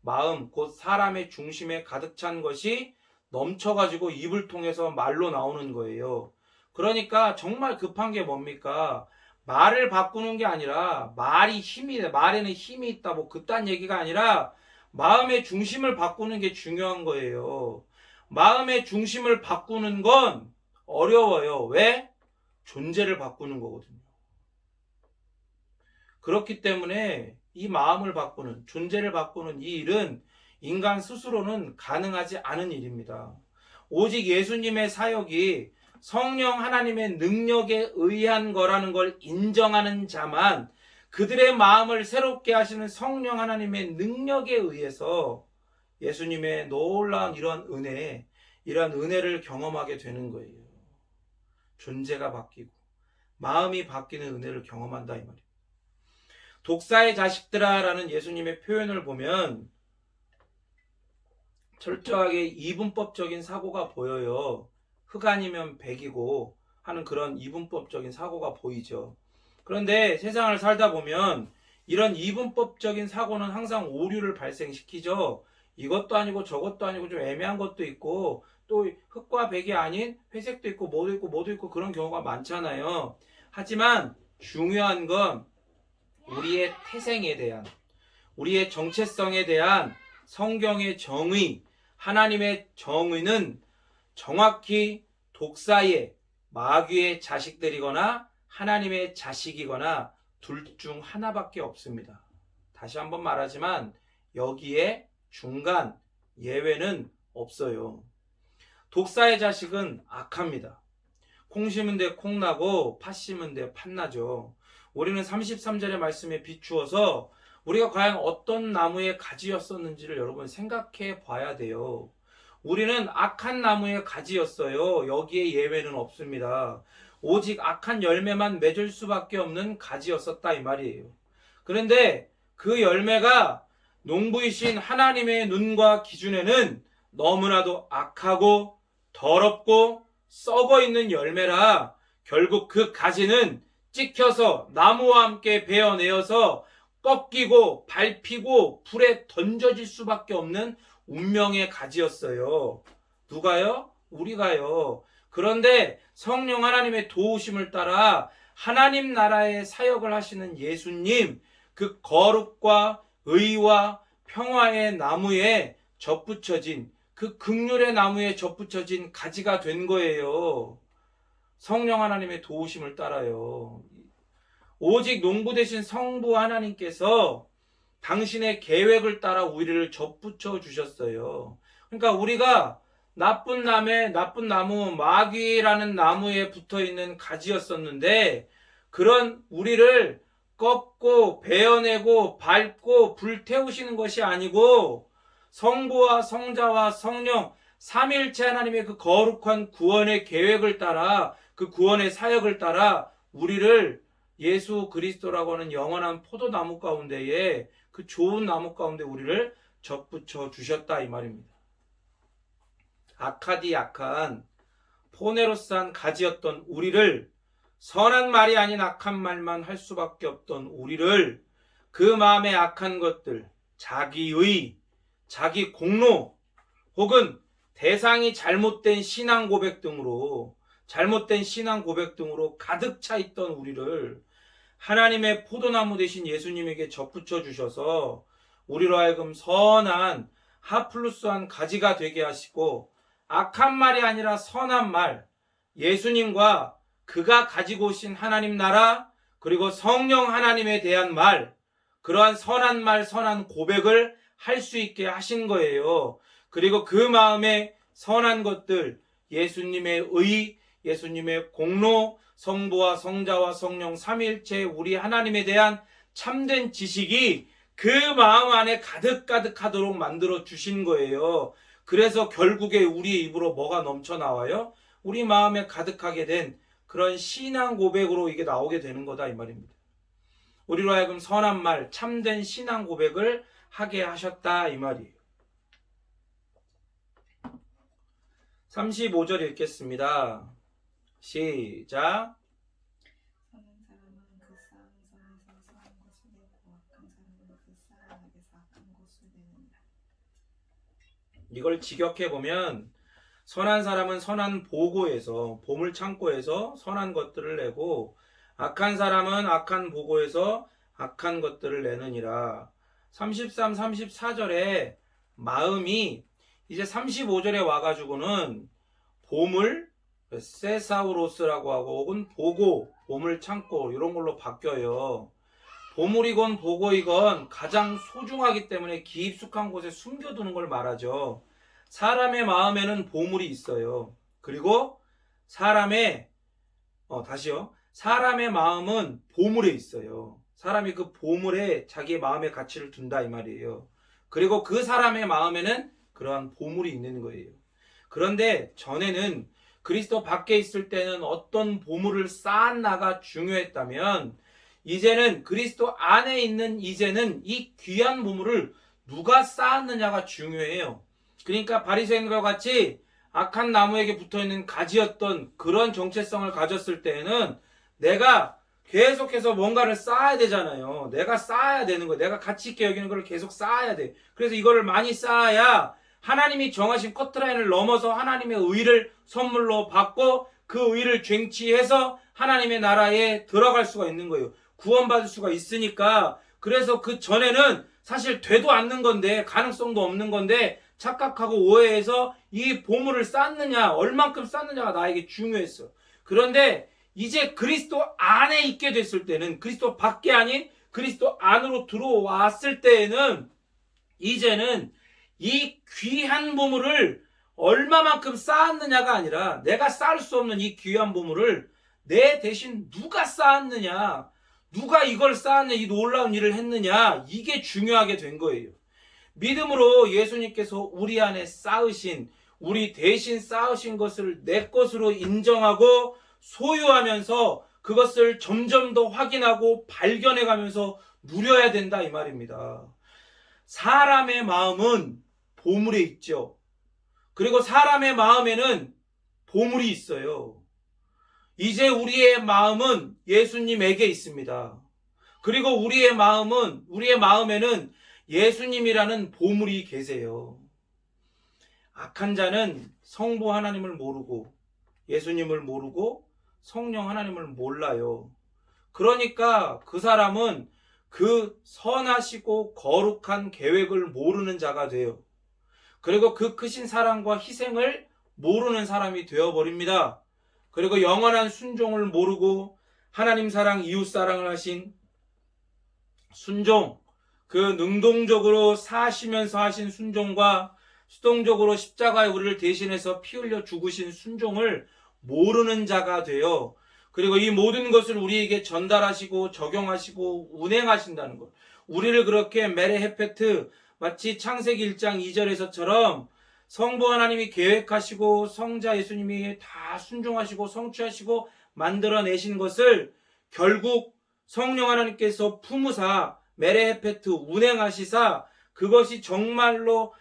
마음, 곧 사람의 중심에 가득 찬 것이 넘쳐가지고 입을 통해서 말로 나오는 거예요. 그러니까 정말 급한 게 뭡니까? 말을 바꾸는 게 아니라 말에는 힘이 있다 뭐 그딴 얘기가 아니라 마음의 중심을 바꾸는 게 중요한 거예요. 마음의 중심을 바꾸는 건 어려워요. 왜? 존재를 바꾸는 거거든요. 그렇기 때문에 이 마음을 바꾸는, 존재를 바꾸는 이 일은 인간 스스로는 가능하지 않은 일입니다. 오직 예수님의 사역이 성령 하나님의 능력에 의한 거라는 걸 인정하는 자만, 그들의 마음을 새롭게 하시는 성령 하나님의 능력에 의해서 예수님의 놀라운 이러한 은혜를 경험하게 되는 거예요. 존재가 바뀌고 마음이 바뀌는 은혜를 경험한다 이 말이에요. 독사의 자식들아 라는 예수님의 표현을 보면 철저하게 이분법적인 사고가 보여요. 흑 아니면 백이고 하는 그런 이분법적인 사고가 보이죠. 그런데 세상을 살다 보면 이런 이분법적인 사고는 항상 오류를 발생시키죠. 이것도 아니고 저것도 아니고 좀 애매한 것도 있고 또 흑과 백이 아닌 회색도 있고 뭐도 있고 그런 경우가 많잖아요. 하지만 중요한 건 우리의 태생에 대한, 우리의 정체성에 대한 성경의 정의, 하나님의 정의는 정확히 독사의, 마귀의 자식들이거나 하나님의 자식이거나 둘 중 하나밖에 없습니다. 다시 한번 말하지만 여기에 중간 예외는 없어요. 독사의 자식은 악합니다. 콩 심은 데 콩 나고 팥 심은 데 팥 나죠. 우리는 33절의 말씀에 비추어서 우리가 과연 어떤 나무의 가지였었는지를 여러분 생각해 봐야 돼요. 우리는 악한 나무의 가지였어요. 여기에 예외는 없습니다. 오직 악한 열매만 맺을 수밖에 없는 가지였었다 이 말이에요. 그런데 그 열매가 농부이신 하나님의 눈과 기준에는 너무나도 악하고 더럽고 썩어 있는 열매라 결국 그 가지는 찍혀서 나무와 함께 베어내어서 꺾이고 밟히고 불에 던져질 수밖에 없는 운명의 가지였어요. 누가요? 우리가요. 그런데 성령 하나님의 도우심을 따라 하나님 나라의 사역을 하시는 예수님, 그 거룩과 의와 평화의 나무에 접붙여진, 그 긍휼의 나무에 접붙여진 가지가 된 거예요. 성령 하나님의 도우심을 따라요. 오직 농부 되신 성부 하나님께서 당신의 계획을 따라 우리를 접붙여 주셨어요. 그러니까 우리가 나쁜 나무, 마귀라는 나무에 붙어 있는 가지였었는데 그런 우리를 꺾고 베어내고 밟고 불태우시는 것이 아니고 성부와 성자와 성령 삼위일체 하나님의 그 거룩한 구원의 계획을 따라 그 구원의 사역을 따라 우리를 예수 그리스도라고 하는 영원한 포도나무 가운데에 그 좋은 나무 가운데 우리를 접붙여 주셨다 이 말입니다. 악하디 약한 포네로스한 가지였던 우리를 선한 말이 아닌 악한 말만 할 수밖에 없던 우리를 그 마음의 악한 것들, 자기의, 자기 공로 혹은 대상이 잘못된 신앙 고백 등으로 가득 차 있던 우리를 하나님의 포도나무 되신 예수님에게 접붙여 주셔서 우리로 하여금 선한 하플루스한 가지가 되게 하시고 악한 말이 아니라 선한 말, 예수님과 그가 가지고 오신 하나님 나라 그리고 성령 하나님에 대한 말, 그러한 선한 말, 선한 고백을 할 수 있게 하신 거예요. 그리고 그 마음에 선한 것들, 예수님의 의, 예수님의 공로, 성부와 성자와 성령 삼위일체 우리 하나님에 대한 참된 지식이 그 마음 안에 가득가득하도록 만들어 주신 거예요. 그래서 결국에 우리의 입으로 뭐가 넘쳐 나와요? 우리 마음에 가득하게 된 그런 신앙 고백으로 이게 나오게 되는 거다 이 말입니다. 우리로 하여금 선한 말, 참된 신앙 고백을 하게 하셨다 이 말이에요. 35절 읽겠습니다. 시작. 선한 사람은 그 쌓은 선에서 선한 것을 내고 악한 사람은 그 쌓은 악에서 악한 것을 내느니라. 이걸 직역해 보면 선한 사람은 선한 보고에서 보물 창고에서 선한 것들을 내고 악한 사람은 악한 보고에서 악한 것들을 내느니라. 33, 34절에 마음이 이제 35절에 와가지고는 보물, 세사우로스라고 하고 혹은 보고, 보물 창고 이런 걸로 바뀌어요. 보물이건 보고이건 가장 소중하기 때문에 깊숙한 곳에 숨겨두는 걸 말하죠. 사람의 마음에는 보물이 있어요. 그리고 사람의 마음은 보물에 있어요. 사람이 그 보물에 자기의 마음의 가치를 둔다 이 말이에요. 그리고 그 사람의 마음에는 그러한 보물이 있는 거예요. 그런데 전에는 그리스도 밖에 있을 때는 어떤 보물을 쌓았나가 중요했다면 이제는 그리스도 안에 있는 이제는 이 귀한 보물을 누가 쌓았느냐가 중요해요. 그러니까 바리새인과 같이 악한 나무에게 붙어있는 가지였던 그런 정체성을 가졌을 때에는 내가 계속해서 뭔가를 쌓아야 되잖아요. 내가 쌓아야 되는 거예요. 내가 가치 있게 여기는 걸 계속 쌓아야 돼. 그래서 이거를 많이 쌓아야 하나님이 정하신 커트라인을 넘어서 하나님의 의를 선물로 받고 그 의를 쟁취해서 하나님의 나라에 들어갈 수가 있는 거예요. 구원받을 수가 있으니까. 그래서 그 전에는 사실 되도 않는 건데 가능성도 없는 건데 착각하고 오해해서 이 보물을 쌓느냐 얼만큼 쌓느냐가 나에게 중요했어. 그런데 이제 그리스도 안에 있게 됐을 때는 그리스도 밖에 아닌 그리스도 안으로 들어왔을 때에는 이제는 이 귀한 보물을 얼마만큼 쌓았느냐가 아니라 내가 쌓을 수 없는 이 귀한 보물을 내 대신 누가 쌓았느냐, 누가 이걸 쌓았느냐, 이 놀라운 일을 했느냐, 이게 중요하게 된 거예요. 믿음으로 예수님께서 우리 안에 쌓으신, 우리 대신 쌓으신 것을 내 것으로 인정하고 소유하면서 그것을 점점 더 확인하고 발견해가면서 누려야 된다 이 말입니다. 사람의 마음은 보물에 있죠. 그리고 사람의 마음에는 보물이 있어요. 이제 우리의 마음은 예수님에게 있습니다. 그리고 우리의 마음에는 예수님이라는 보물이 계세요. 악한 자는 성부 하나님을 모르고 예수님을 모르고 성령 하나님을 몰라요. 그러니까 그 사람은 그 선하시고 거룩한 계획을 모르는 자가 돼요. 그리고 그 크신 사랑과 희생을 모르는 사람이 되어버립니다. 그리고 영원한 순종을 모르고 하나님 사랑, 이웃 사랑을 하신 순종, 그 능동적으로 사시면서 하신 순종과 수동적으로 십자가에 우리를 대신해서 피 흘려 죽으신 순종을 모르는 자가 되어 그리고 이 모든 것을 우리에게 전달하시고 적용하시고 운행하신다는 것. 우리를 그렇게 메레 헤페트 마치 창세기 1장 2절에서처럼 성부 하나님이 계획하시고 성자 예수님이 다 순종하시고 성취하시고 만들어내신 것을 결국 성령 하나님께서 품으사 메레 헤페트 운행하시사 그것이 정말로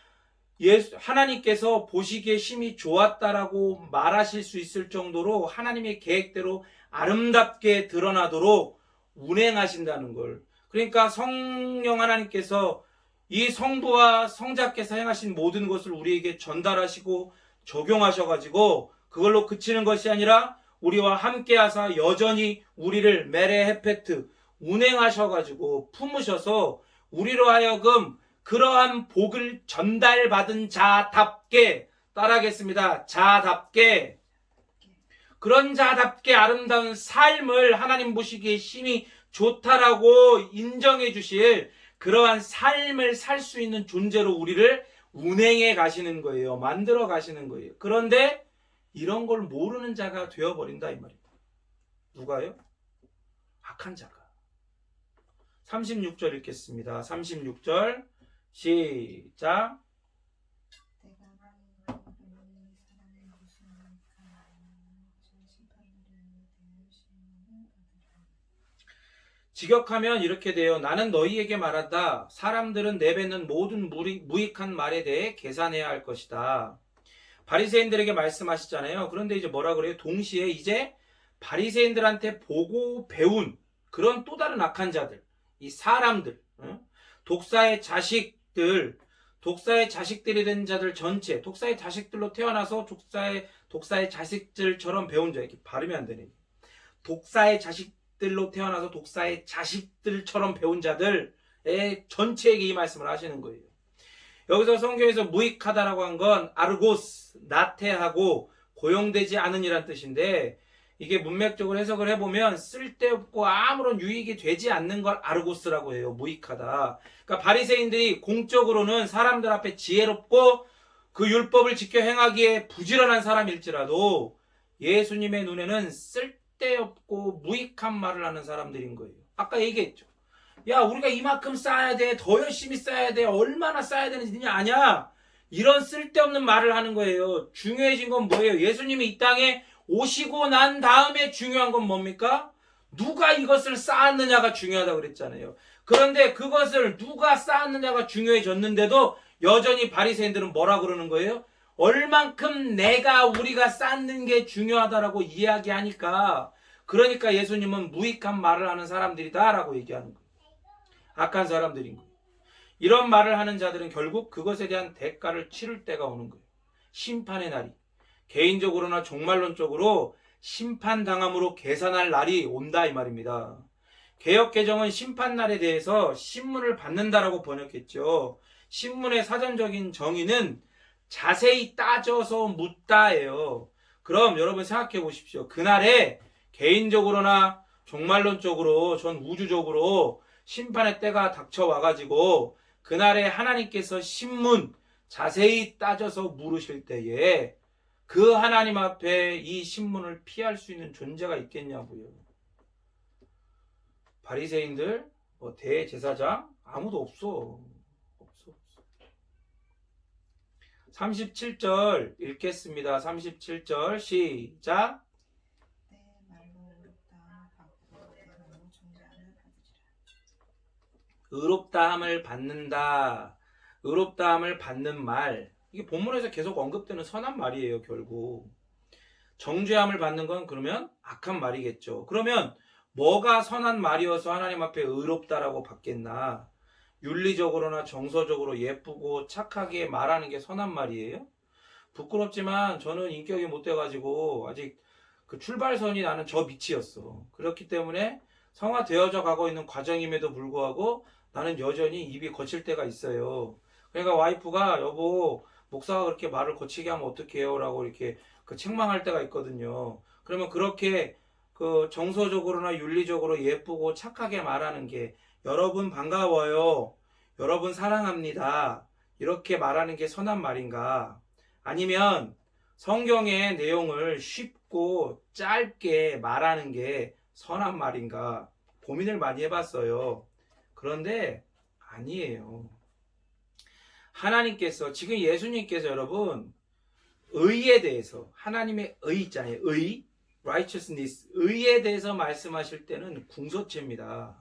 하나님께서 보시기에 심히 좋았다라고 말하실 수 있을 정도로 하나님의 계획대로 아름답게 드러나도록 운행하신다는 걸. 그러니까 성령 하나님께서 이 성부와 성자께서 행하신 모든 것을 우리에게 전달하시고 적용하셔가지고 그걸로 그치는 것이 아니라 우리와 함께 하사 여전히 우리를 메레 헤페트 운행하셔가지고 품으셔서 우리로 하여금 그러한 복을 전달받은 자답게 따라하겠습니다. 자답게 그런 자답게 아름다운 삶을 하나님 보시기에 심히 좋다라고 인정해 주실 그러한 삶을 살 수 있는 존재로 우리를 운행해 가시는 거예요. 만들어 가시는 거예요. 그런데 이런 걸 모르는 자가 되어버린다 이 말입니다. 누가요? 악한 자가. 36절 읽겠습니다. 36절 시작. 내가 너희와 너희 사랑의 무슨 일까 심판을 대하시는 받으라. 직역하면 이렇게 돼요. 나는 너희에게 말한다. 사람들은 내뱉는 모든 무익한 말에 대해 계산해야 할 것이다. 바리새인들에게 말씀하시잖아요. 그런데 이제 뭐라 그래요? 동시에 이제 바리새인들한테 보고 배운 그런 또 다른 악한 자들, 이 사람들, 독사의 자식들이 된 자들 전체, 독사의 자식들로 태어나서 독사의 자식들처럼 배운 자, 이렇게 발음이 안 되네. 독사의 자식들로 태어나서 독사의 자식들처럼 배운 자들의 전체에게 이 말씀을 하시는 거예요. 여기서 성경에서 무익하다라고 한 건 아르고스, 나태하고 고용되지 않은 이란 뜻인데, 이게 문맥적으로 해석을 해보면 쓸데없고 아무런 유익이 되지 않는 걸 아르고스라고 해요. 무익하다. 그러니까 바리새인들이 공적으로는 사람들 앞에 지혜롭고 그 율법을 지켜 행하기에 부지런한 사람일지라도 예수님의 눈에는 쓸데없고 무익한 말을 하는 사람들인 거예요. 아까 얘기했죠. 야, 우리가 이만큼 쌓아야 돼. 더 열심히 쌓아야 돼. 얼마나 쌓아야 되는지 니냐 아냐? 이런 쓸데없는 말을 하는 거예요. 중요해진 건 뭐예요? 예수님이 이 땅에 오시고 난 다음에 중요한 건 뭡니까? 누가 이것을 쌓았느냐가 중요하다고 그랬잖아요. 그런데 그것을 누가 쌓았느냐가 중요해졌는데도 여전히 바리새인들은 뭐라 그러는 거예요? 얼만큼 우리가 쌓는 게 중요하다라고 이야기하니까, 그러니까 예수님은 무익한 말을 하는 사람들이다라고 얘기하는 거예요. 악한 사람들인 거예요. 이런 말을 하는 자들은 결국 그것에 대한 대가를 치를 때가 오는 거예요. 심판의 날이. 개인적으로나 종말론적으로 심판당함으로 계산할 날이 온다 이 말입니다. 개역개정은 심판날에 대해서 신문을 받는다라고 번역했죠. 신문의 사전적인 정의는 자세히 따져서 묻다예요. 그럼 여러분 생각해 보십시오. 그날에 개인적으로나 종말론적으로 전 우주적으로 심판의 때가 닥쳐와가지고 그날에 하나님께서 신문 자세히 따져서 물으실 때에 그 하나님 앞에 이 신문을 피할 수 있는 존재가 있겠냐고요. 바리새인들, 대제사장 아무도 없어. 37절 읽겠습니다. 37절 시작. 내 말로 의롭다함을 받고 내 말로 존재함을 받으리라. 의롭다함을 받는다. 의롭다함을 받는 말. 이게 본문에서 계속 언급되는 선한 말이에요, 결국. 정죄함을 받는 건 그러면 악한 말이겠죠. 그러면 뭐가 선한 말이어서 하나님 앞에 의롭다라고 받겠나? 윤리적으로나 정서적으로 예쁘고 착하게 말하는 게 선한 말이에요? 부끄럽지만 저는 인격이 못 돼가지고 아직 그 출발선이 나는 저 밑이었어. 그렇기 때문에 성화되어져 가고 있는 과정임에도 불구하고 나는 여전히 입이 거칠 때가 있어요. 그러니까 와이프가 여보 목사가 그렇게 말을 거치게 하면 어떡해요? 라고 이렇게 책망할 때가 있거든요. 그러면 그렇게 그 정서적으로나 윤리적으로 예쁘고 착하게 말하는 게 여러분 반가워요. 여러분 사랑합니다. 이렇게 말하는 게 선한 말인가? 아니면 성경의 내용을 쉽고 짧게 말하는 게 선한 말인가? 고민을 많이 해봤어요. 그런데 아니에요. 하나님께서, 지금 예수님께서 여러분 의에 대해서, 하나님의 의 있잖아요. 의, righteousness, 의에 대해서 말씀하실 때는 궁서체입니다.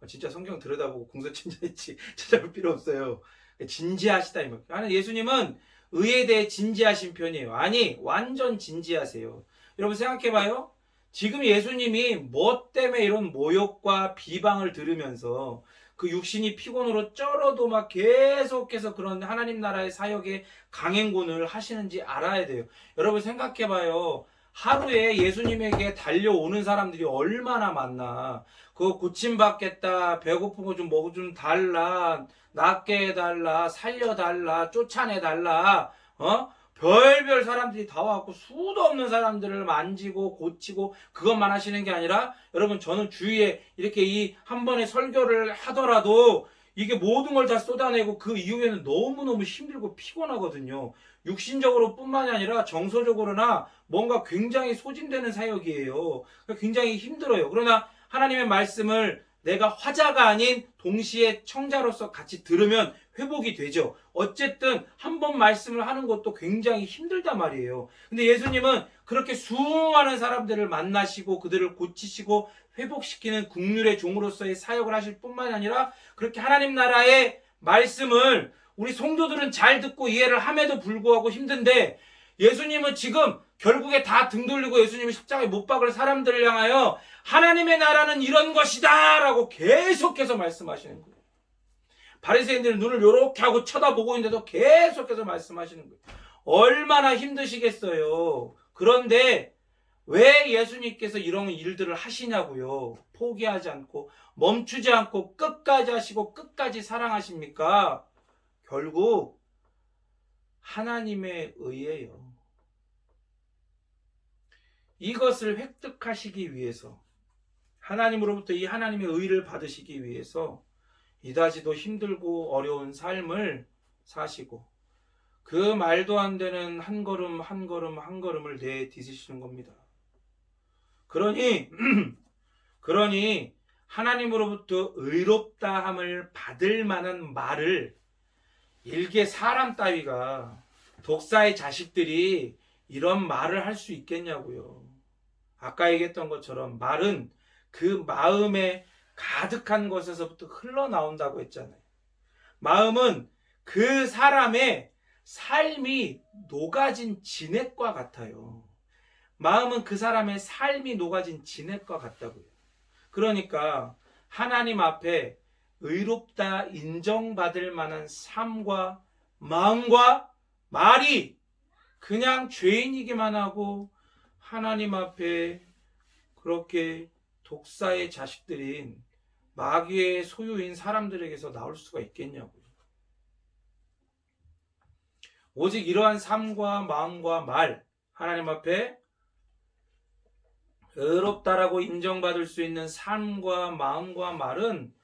진짜 성경 들여다보고 궁서체인지 찾아볼 필요 없어요. 진지하시다 이 말. 하나님 예수님은 의에 대해 진지하신 편이에요. 아니 완전 진지하세요. 여러분 생각해봐요. 지금 예수님이 뭐 때문에 이런 모욕과 비방을 들으면서 그 육신이 피곤으로 쩔어도 막 계속해서 그런 하나님 나라의 사역에 강행군을 하시는지 알아야 돼요. 여러분 생각해봐요. 하루에 예수님에게 달려오는 사람들이 얼마나 많나. 그거 고침받겠다, 배고픈 거 좀 먹어 좀 달라, 낫게 해달라, 살려달라, 쫓아내달라, 별별 사람들이 다 와갖고 수도 없는 사람들을 만지고 고치고 그것만 하시는 게 아니라, 여러분 저는 주위에 이렇게 이 한 번의 설교를 하더라도 이게 모든 걸 다 쏟아내고 그 이후에는 너무너무 힘들고 피곤하거든요. 육신적으로 뿐만이 아니라 정서적으로나 뭔가 굉장히 소진되는 사역이에요. 굉장히 힘들어요. 그러나 하나님의 말씀을 내가 화자가 아닌 동시에 청자로서 같이 들으면 회복이 되죠. 어쨌든 한 번 말씀을 하는 것도 굉장히 힘들단 말이에요. 근데 예수님은 그렇게 수많은 사람들을 만나시고 그들을 고치시고 회복시키는 국률의 종으로서의 사역을 하실 뿐만이 아니라 그렇게 하나님 나라의 말씀을 우리 성도들은 잘 듣고 이해를 함에도 불구하고 힘든데 예수님은 지금 결국에 다 등 돌리고 예수님이 십자가에 못 박을 사람들을 향하여 하나님의 나라는 이런 것이다 라고 계속해서 말씀하시는 거예요. 바리새인들은 눈을 요렇게 하고 쳐다보고 있는데도 계속해서 말씀하시는 거예요. 얼마나 힘드시겠어요. 그런데 왜 예수님께서 이런 일들을 하시냐고요. 포기하지 않고 멈추지 않고 끝까지 하시고 끝까지 사랑하십니까? 결국 하나님의 의예요. 이것을 획득하시기 위해서, 하나님으로부터 이 하나님의 의를 받으시기 위해서 이다지도 힘들고 어려운 삶을 사시고 그 말도 안 되는 한 걸음 한 걸음 한 걸음을 내딛으시는 겁니다. 그러니 하나님으로부터 의롭다함을 받을 만한 말을 일개 사람 따위가, 독사의 자식들이 이런 말을 할 수 있겠냐고요. 아까 얘기했던 것처럼 말은 그 마음에 가득한 것에서부터 흘러나온다고 했잖아요. 마음은 그 사람의 삶이 녹아진 진액과 같아요. 마음은 그 사람의 삶이 녹아진 진액과 같다고요. 그러니까 하나님 앞에 의롭다 인정받을 만한 삶과 마음과 말이 그냥 죄인이기만 하고 하나님 앞에 그렇게 독사의 자식들인 마귀의 소유인 사람들에게서 나올 수가 있겠냐고요. 오직 이러한 삶과 마음과 말, 하나님 앞에 의롭다라고 인정받을 수 있는 삶과 마음과 말은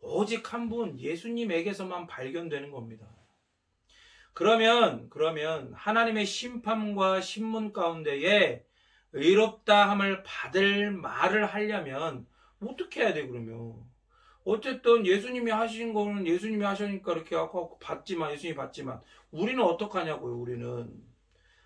오직 한 분 예수님에게서만 발견되는 겁니다. 그러면 하나님의 심판과 신문 가운데에 의롭다함을 받을 말을 하려면 어떻게 해야 돼? 그러면 어쨌든 예수님이 하신 거는 예수님이 하시니까 이렇게 하고 예수님이 받지만 우리는 어떡하냐고요. 우리는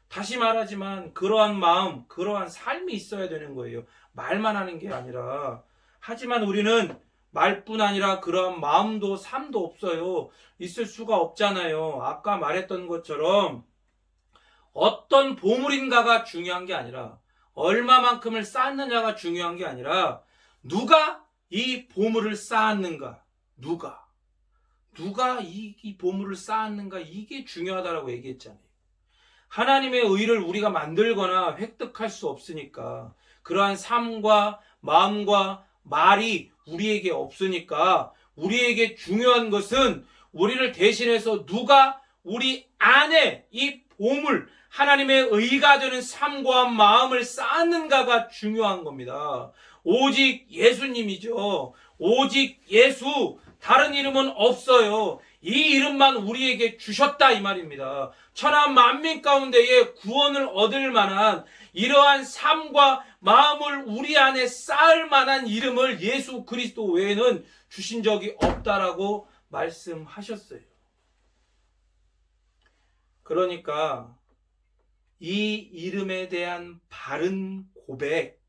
다시 말하지만 그러한 마음, 그러한 삶이 있어야 되는 거예요. 말만 하는 게 아니라. 하지만 우리는 말뿐 아니라 그러한 마음도 삶도 없어요. 있을 수가 없잖아요. 아까 말했던 것처럼 어떤 보물인가가 중요한 게 아니라, 얼마만큼을 쌓느냐가 중요한 게 아니라 누가 이 보물을 쌓았는가, 누가 이 보물을 쌓았는가, 이게 중요하다라고 얘기했잖아요. 하나님의 의를 우리가 만들거나 획득할 수 없으니까, 그러한 삶과 마음과 말이 우리에게 없으니까 우리에게 중요한 것은 우리를 대신해서 누가 우리 안에 이 보물, 하나님의 의가 되는 삶과 마음을 쌓는가가 중요한 겁니다. 오직 예수님이죠. 오직 예수, 다른 이름은 없어요. 이 이름만 우리에게 주셨다 이 말입니다. 천하 만민 가운데에 구원을 얻을 만한 이러한 삶과 마음을 우리 안에 쌓을 만한 이름을 예수 그리스도 외에는 주신 적이 없다라고 말씀하셨어요. 그러니까 이 이름에 대한 바른 고백,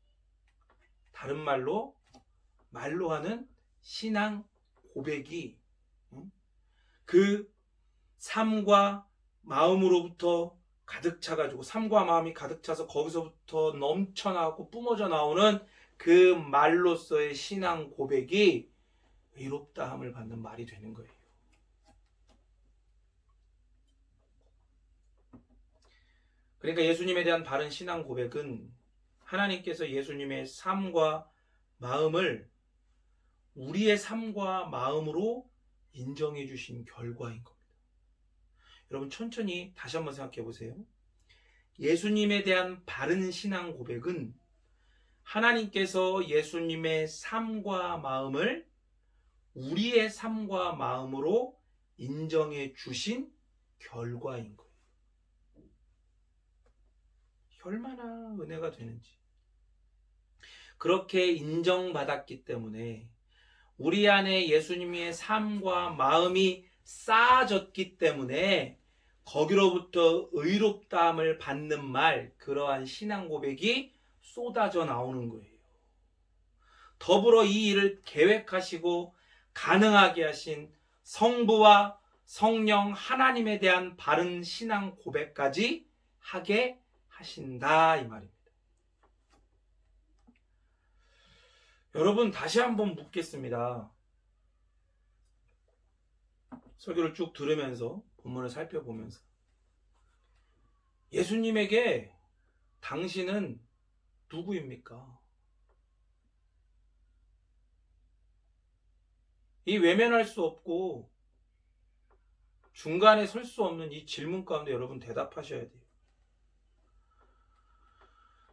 다른 말로 하는 신앙 고백이 그 삶과 마음으로부터 가득 차가지고, 삶과 마음이 가득 차서 거기서부터 넘쳐나고 뿜어져 나오는 그 말로서의 신앙 고백이 의롭다함을 받는 말이 되는 거예요. 그러니까 예수님에 대한 바른 신앙 고백은 하나님께서 예수님의 삶과 마음을 우리의 삶과 마음으로 인정해 주신 결과인 겁니다. 여러분 천천히 다시 한번 생각해 보세요. 예수님에 대한 바른 신앙 고백은 하나님께서 예수님의 삶과 마음을 우리의 삶과 마음으로 인정해 주신 결과인 거예요. 얼마나 은혜가 되는지. 그렇게 인정받았기 때문에 우리 안에 예수님의 삶과 마음이 쌓아졌기 때문에 거기로부터 의롭다함을 받는 말, 그러한 신앙 고백이 쏟아져 나오는 거예요. 더불어 이 일을 계획하시고 가능하게 하신 성부와 성령 하나님에 대한 바른 신앙 고백까지 하게 하신다 이 말입니다. 여러분 다시 한번 묻겠습니다. 설교를 쭉 들으면서 본문을 살펴보면서 예수님에게 당신은 누구입니까? 이 외면할 수 없고 중간에 설 수 없는 이 질문 가운데 여러분 대답하셔야 돼요.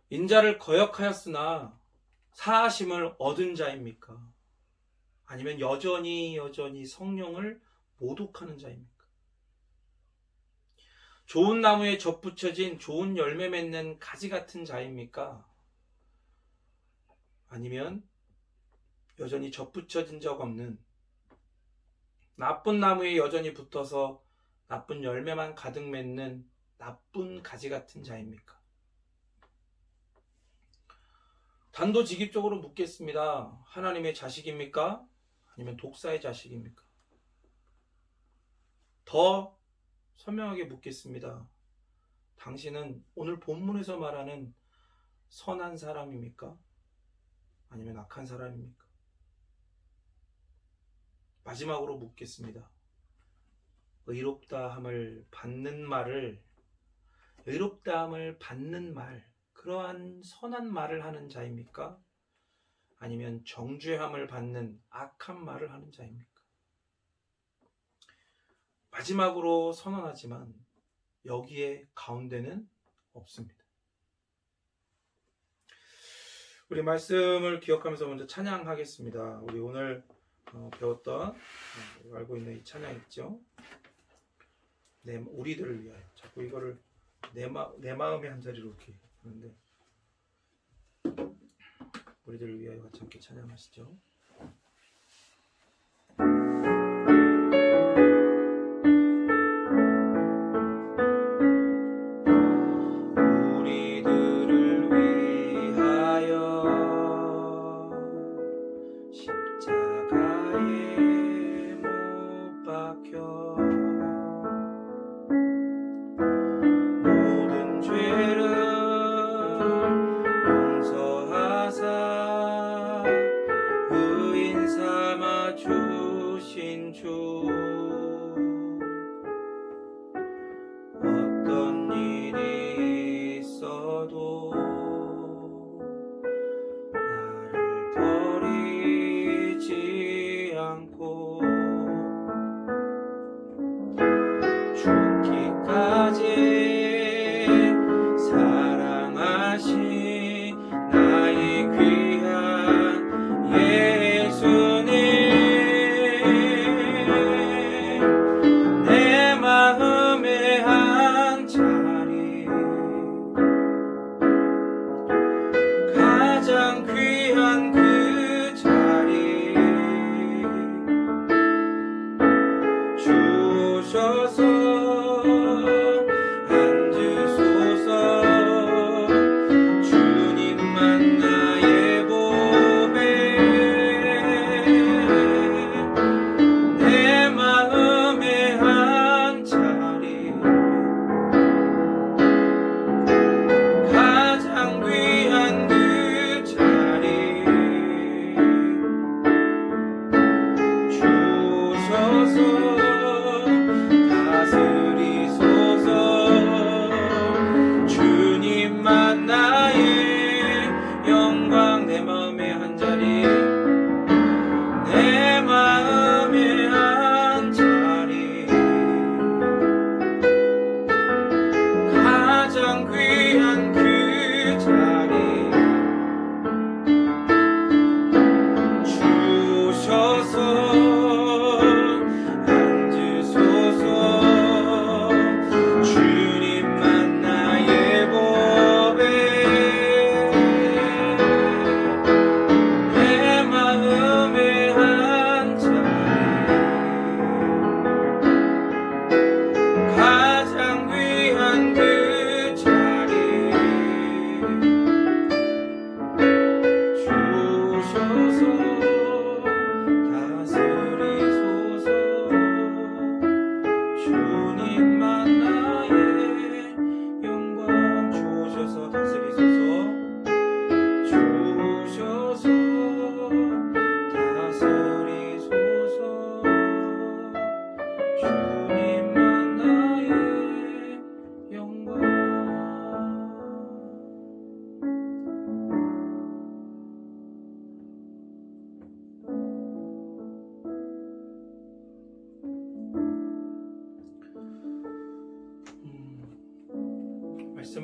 인자를 거역하였으나 사하심을 얻은 자입니까? 아니면 여전히 성령을 모독하는 자입니까? 좋은 나무에 접붙여진 좋은 열매 맺는 가지 같은 자입니까? 아니면 여전히 접붙여진 적 없는 나쁜 나무에 여전히 붙어서 나쁜 열매만 가득 맺는 나쁜 가지 같은 자입니까? 단도직입적으로 묻겠습니다. 하나님의 자식입니까? 아니면 독사의 자식입니까? 더 선명하게 묻겠습니다. 당신은 오늘 본문에서 말하는 선한 사람입니까? 아니면 악한 사람입니까? 마지막으로 묻겠습니다. 의롭다함을 받는 말, 그러한 선한 말을 하는 자입니까? 아니면 정죄함을 받는 악한 말을 하는 자입니까? 마지막으로 선언하지만 여기에 가운데는 없습니다. 우리 말씀을 기억하면서 먼저 찬양하겠습니다. 우리 오늘 배웠던 알고 있는 이 찬양 있죠? 우리들을 위하여. 자꾸 이거를 내 마음의 한 자리로 이렇게 하는데 우리들을 위하여 같이 함께 찬양하시죠. 우리들을 위하여 십자가에 못 박혀 모든 죄를 용서하사 의인 삼아 주신 주 어떤 일이 있어도 나를 버리지 않고 죽기까지 사랑하신 나의 귀한 예수님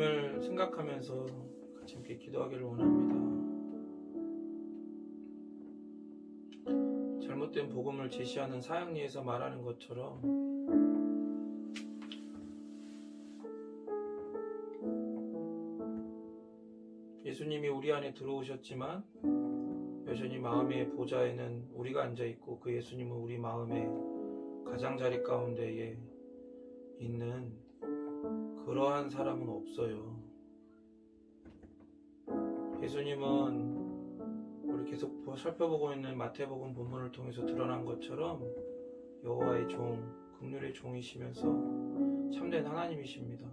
말씀을 생각하면서 같이 함께 기도하기를 원합니다. 잘못된 복음을 제시하는 사형리에서 말하는 것처럼 예수님이 우리 안에 들어오셨지만 여전히 마음의 보좌에는 우리가 앉아있고 그 예수님은 우리 마음의 가장자리 가운데에 있는 그러한 사람은 없어요. 예수님은 우리 계속 살펴보고 있는 마태복음 본문을 통해서 드러난 것처럼 여호와의 종, 긍휼의 종이시면서 참된 하나님이십니다.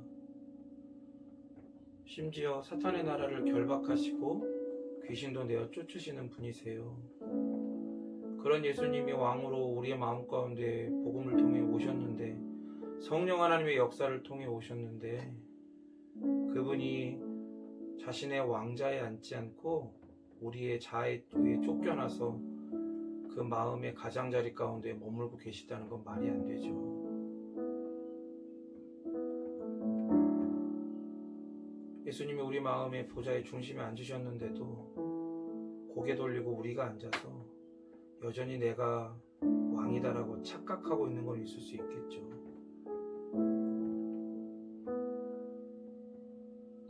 심지어 사탄의 나라를 결박하시고 귀신도 내어 쫓으시는 분이세요. 그런 예수님이 왕으로 우리의 마음 가운데 복음을 통해 오셨는데, 성령 하나님의 역사를 통해 오셨는데, 그분이 자신의 왕자에 앉지 않고 우리의 자아에 쫓겨나서 그 마음의 가장자리 가운데 머물고 계시다는 건 말이 안 되죠. 예수님이 우리 마음의 보좌의 중심에 앉으셨는데도 고개 돌리고 우리가 앉아서 여전히 내가 왕이다라고 착각하고 있는 건 있을 수 있겠죠.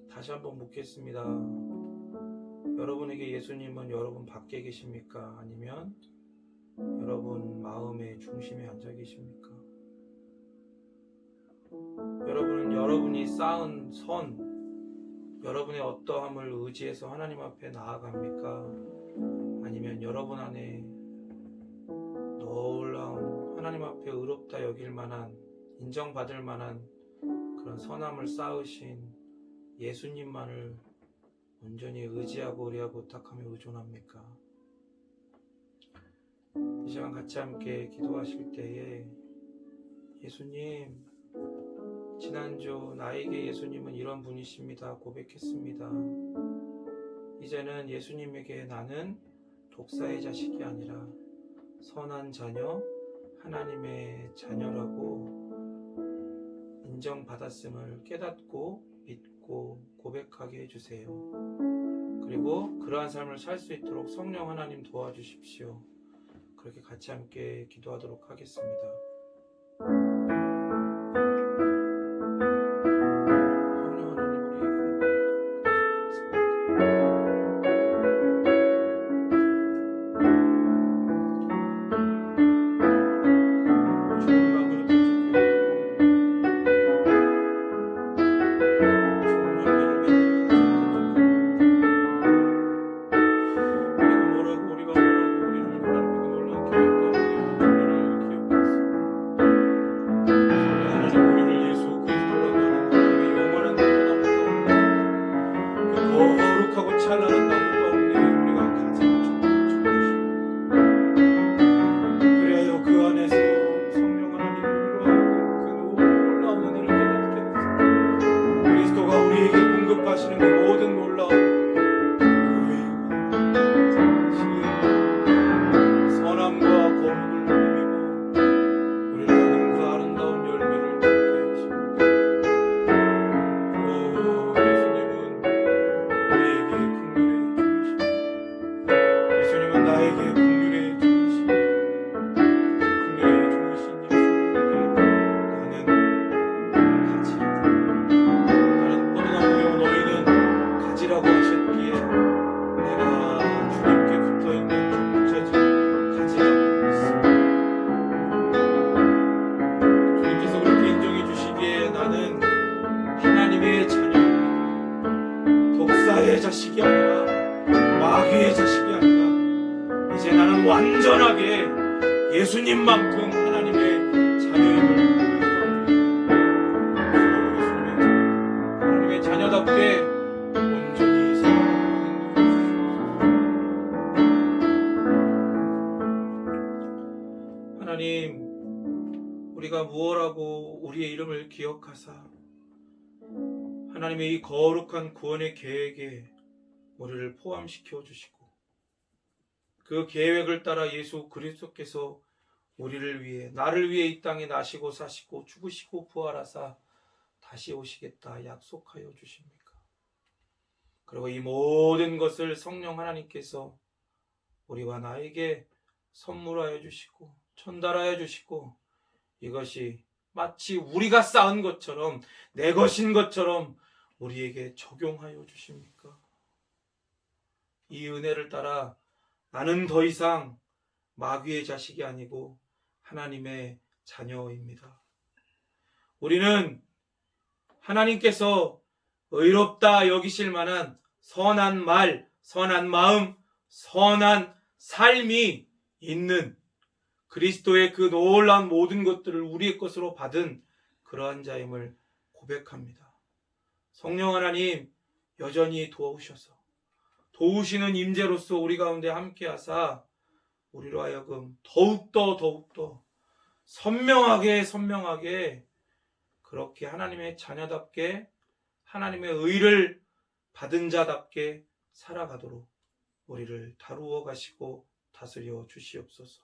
다시 한번 묻겠습니다. 여러분에게 예수님은 여러분 밖에 계십니까? 아니면 여러분 마음의 중심에 앉아 계십니까? 여러분은 여러분이 쌓은 선, 여러분의 어떠함을 의지해서 하나님 앞에 나아갑니까? 아니면 여러분 안에 놀라운 하나님 앞에 의롭다 여길 만한, 인정받을 만한 그런 선함을 쌓으신 예수님만을 온전히 의지하고 의뢰하고 부탁하며 의존합니까? 이 시간 같이 함께 기도하실 때에 예수님, 지난주 나에게 예수님은 이런 분이십니다 고백했습니다. 이제는 예수님에게 나는 독사의 자식이 아니라 선한 자녀, 하나님의 자녀라고 인정받았음을 깨닫고 믿고 고백하게 해주세요. 그리고 그러한 삶을 살 수 있도록 성령 하나님 도와주십시오. 그렇게 같이 함께 기도하도록 하겠습니다. 하시는 그 모든 놀라운 선함과 거룩을 누리며 우리를 하는 그 아름다운 열매를 맺게 하십니다. 오 예수님은 우리에게 긍휼의 주이십니다. 예수님은 나에게 긍휼의 주이십니다. 긍휼의 주이신 예수님에게 가지라고 하셨기에 내가 주님께 붙어있는 묻혀진 가지라고 했습니다. 주님께서 그렇게 인정해 주시기에 나는 하나님의 자녀입니다. 독사의 자식이 아니라 마귀의 자식이 아니라 이제 나는 완전하게 예수님만큼 하나님의 자녀임을 고백합니다. 하나님의 자녀답게 하나님, 우리가 무엇하고 우리의 이름을 기억하사 하나님의 이 거룩한 구원의 계획에 우리를 포함시켜 주시고 그 계획을 따라 예수 그리스도께서 우리를 위해, 나를 위해 이 땅에 나시고 사시고 죽으시고 부활하사 다시 오시겠다 약속하여 주십니까? 그리고 이 모든 것을 성령 하나님께서 우리와 나에게 선물하여 주시고 전달하여 주시고 이것이 마치 우리가 쌓은 것처럼 내 것인 것처럼 우리에게 적용하여 주십니까? 이 은혜를 따라 나는 더 이상 마귀의 자식이 아니고 하나님의 자녀입니다. 우리는 하나님께서 의롭다 여기실 만한 선한 말, 선한 마음, 선한 삶이 있는 그리스도의 그 놀라운 모든 것들을 우리의 것으로 받은 그러한 자임을 고백합니다. 성령 하나님 여전히 도우시는 임재로서 우리 가운데 함께하사 우리로 하여금 더욱더 선명하게 그렇게 하나님의 자녀답게 하나님의 의를 받은 자답게 살아가도록 우리를 다루어 가시고 다스려 주시옵소서.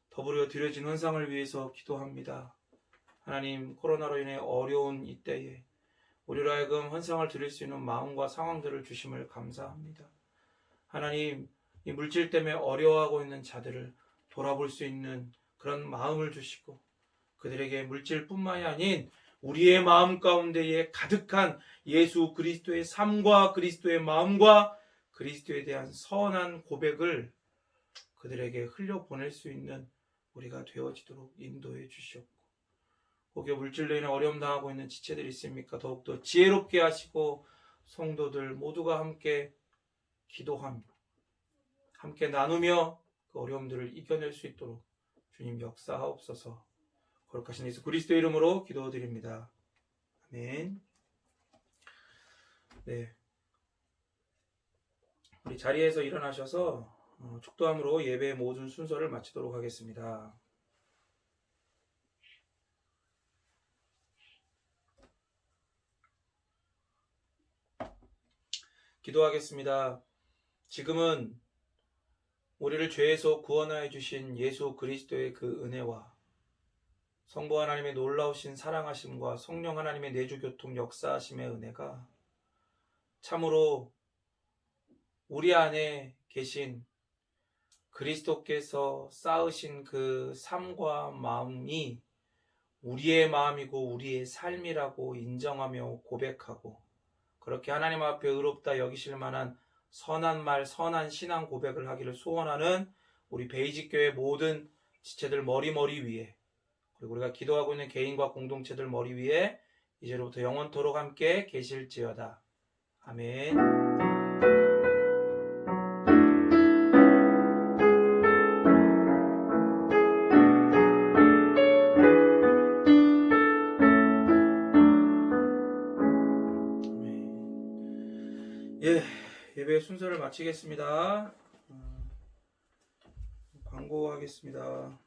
더불어 드려진 헌상을 위해서 기도합니다. 하나님, 코로나로 인해 어려운 이때에 우리로 하여금 헌상을 드릴 수 있는 마음과 상황들을 주심을 감사합니다. 하나님, 이 물질 때문에 어려워하고 있는 자들을 돌아볼 수 있는 그런 마음을 주시고 그들에게 물질뿐만이 아닌 우리의 마음 가운데에 가득한 예수 그리스도의 삶과 그리스도의 마음과 그리스도에 대한 선한 고백을 그들에게 흘려보낼 수 있는 우리가 되어지도록 인도해 주시옵고, 혹여 물질로 인해 어려움 당하고 있는 지체들이 있습니까? 더욱더 지혜롭게 하시고 성도들 모두가 함께 기도하며 함께 나누며 그 어려움들을 이겨낼 수 있도록 주님 역사하옵소서. 거룩하신 예수 그리스도 이름으로 기도드립니다. 아멘. 네, 우리 자리에서 일어나셔서 축도함으로 예배의 모든 순서를 마치도록 하겠습니다. 기도하겠습니다. 지금은 우리를 죄에서 구원하여 주신 예수 그리스도의 그 은혜와 성부 하나님의 놀라우신 사랑하심과 성령 하나님의 내주교통 역사하심의 은혜가 참으로 우리 안에 계신 그리스도께서 쌓으신 그 삶과 마음이 우리의 마음이고 우리의 삶이라고 인정하며 고백하고 그렇게 하나님 앞에 의롭다 여기실 만한 선한 말, 선한 신앙 고백을 하기를 소원하는 우리 베이직교회 모든 지체들 머리 위에, 그리고 우리가 기도하고 있는 개인과 공동체들 머리 위에 이제로부터 영원토록 함께 계실지어다. 아멘. 예배 순서를 마치겠습니다. 광고하겠습니다.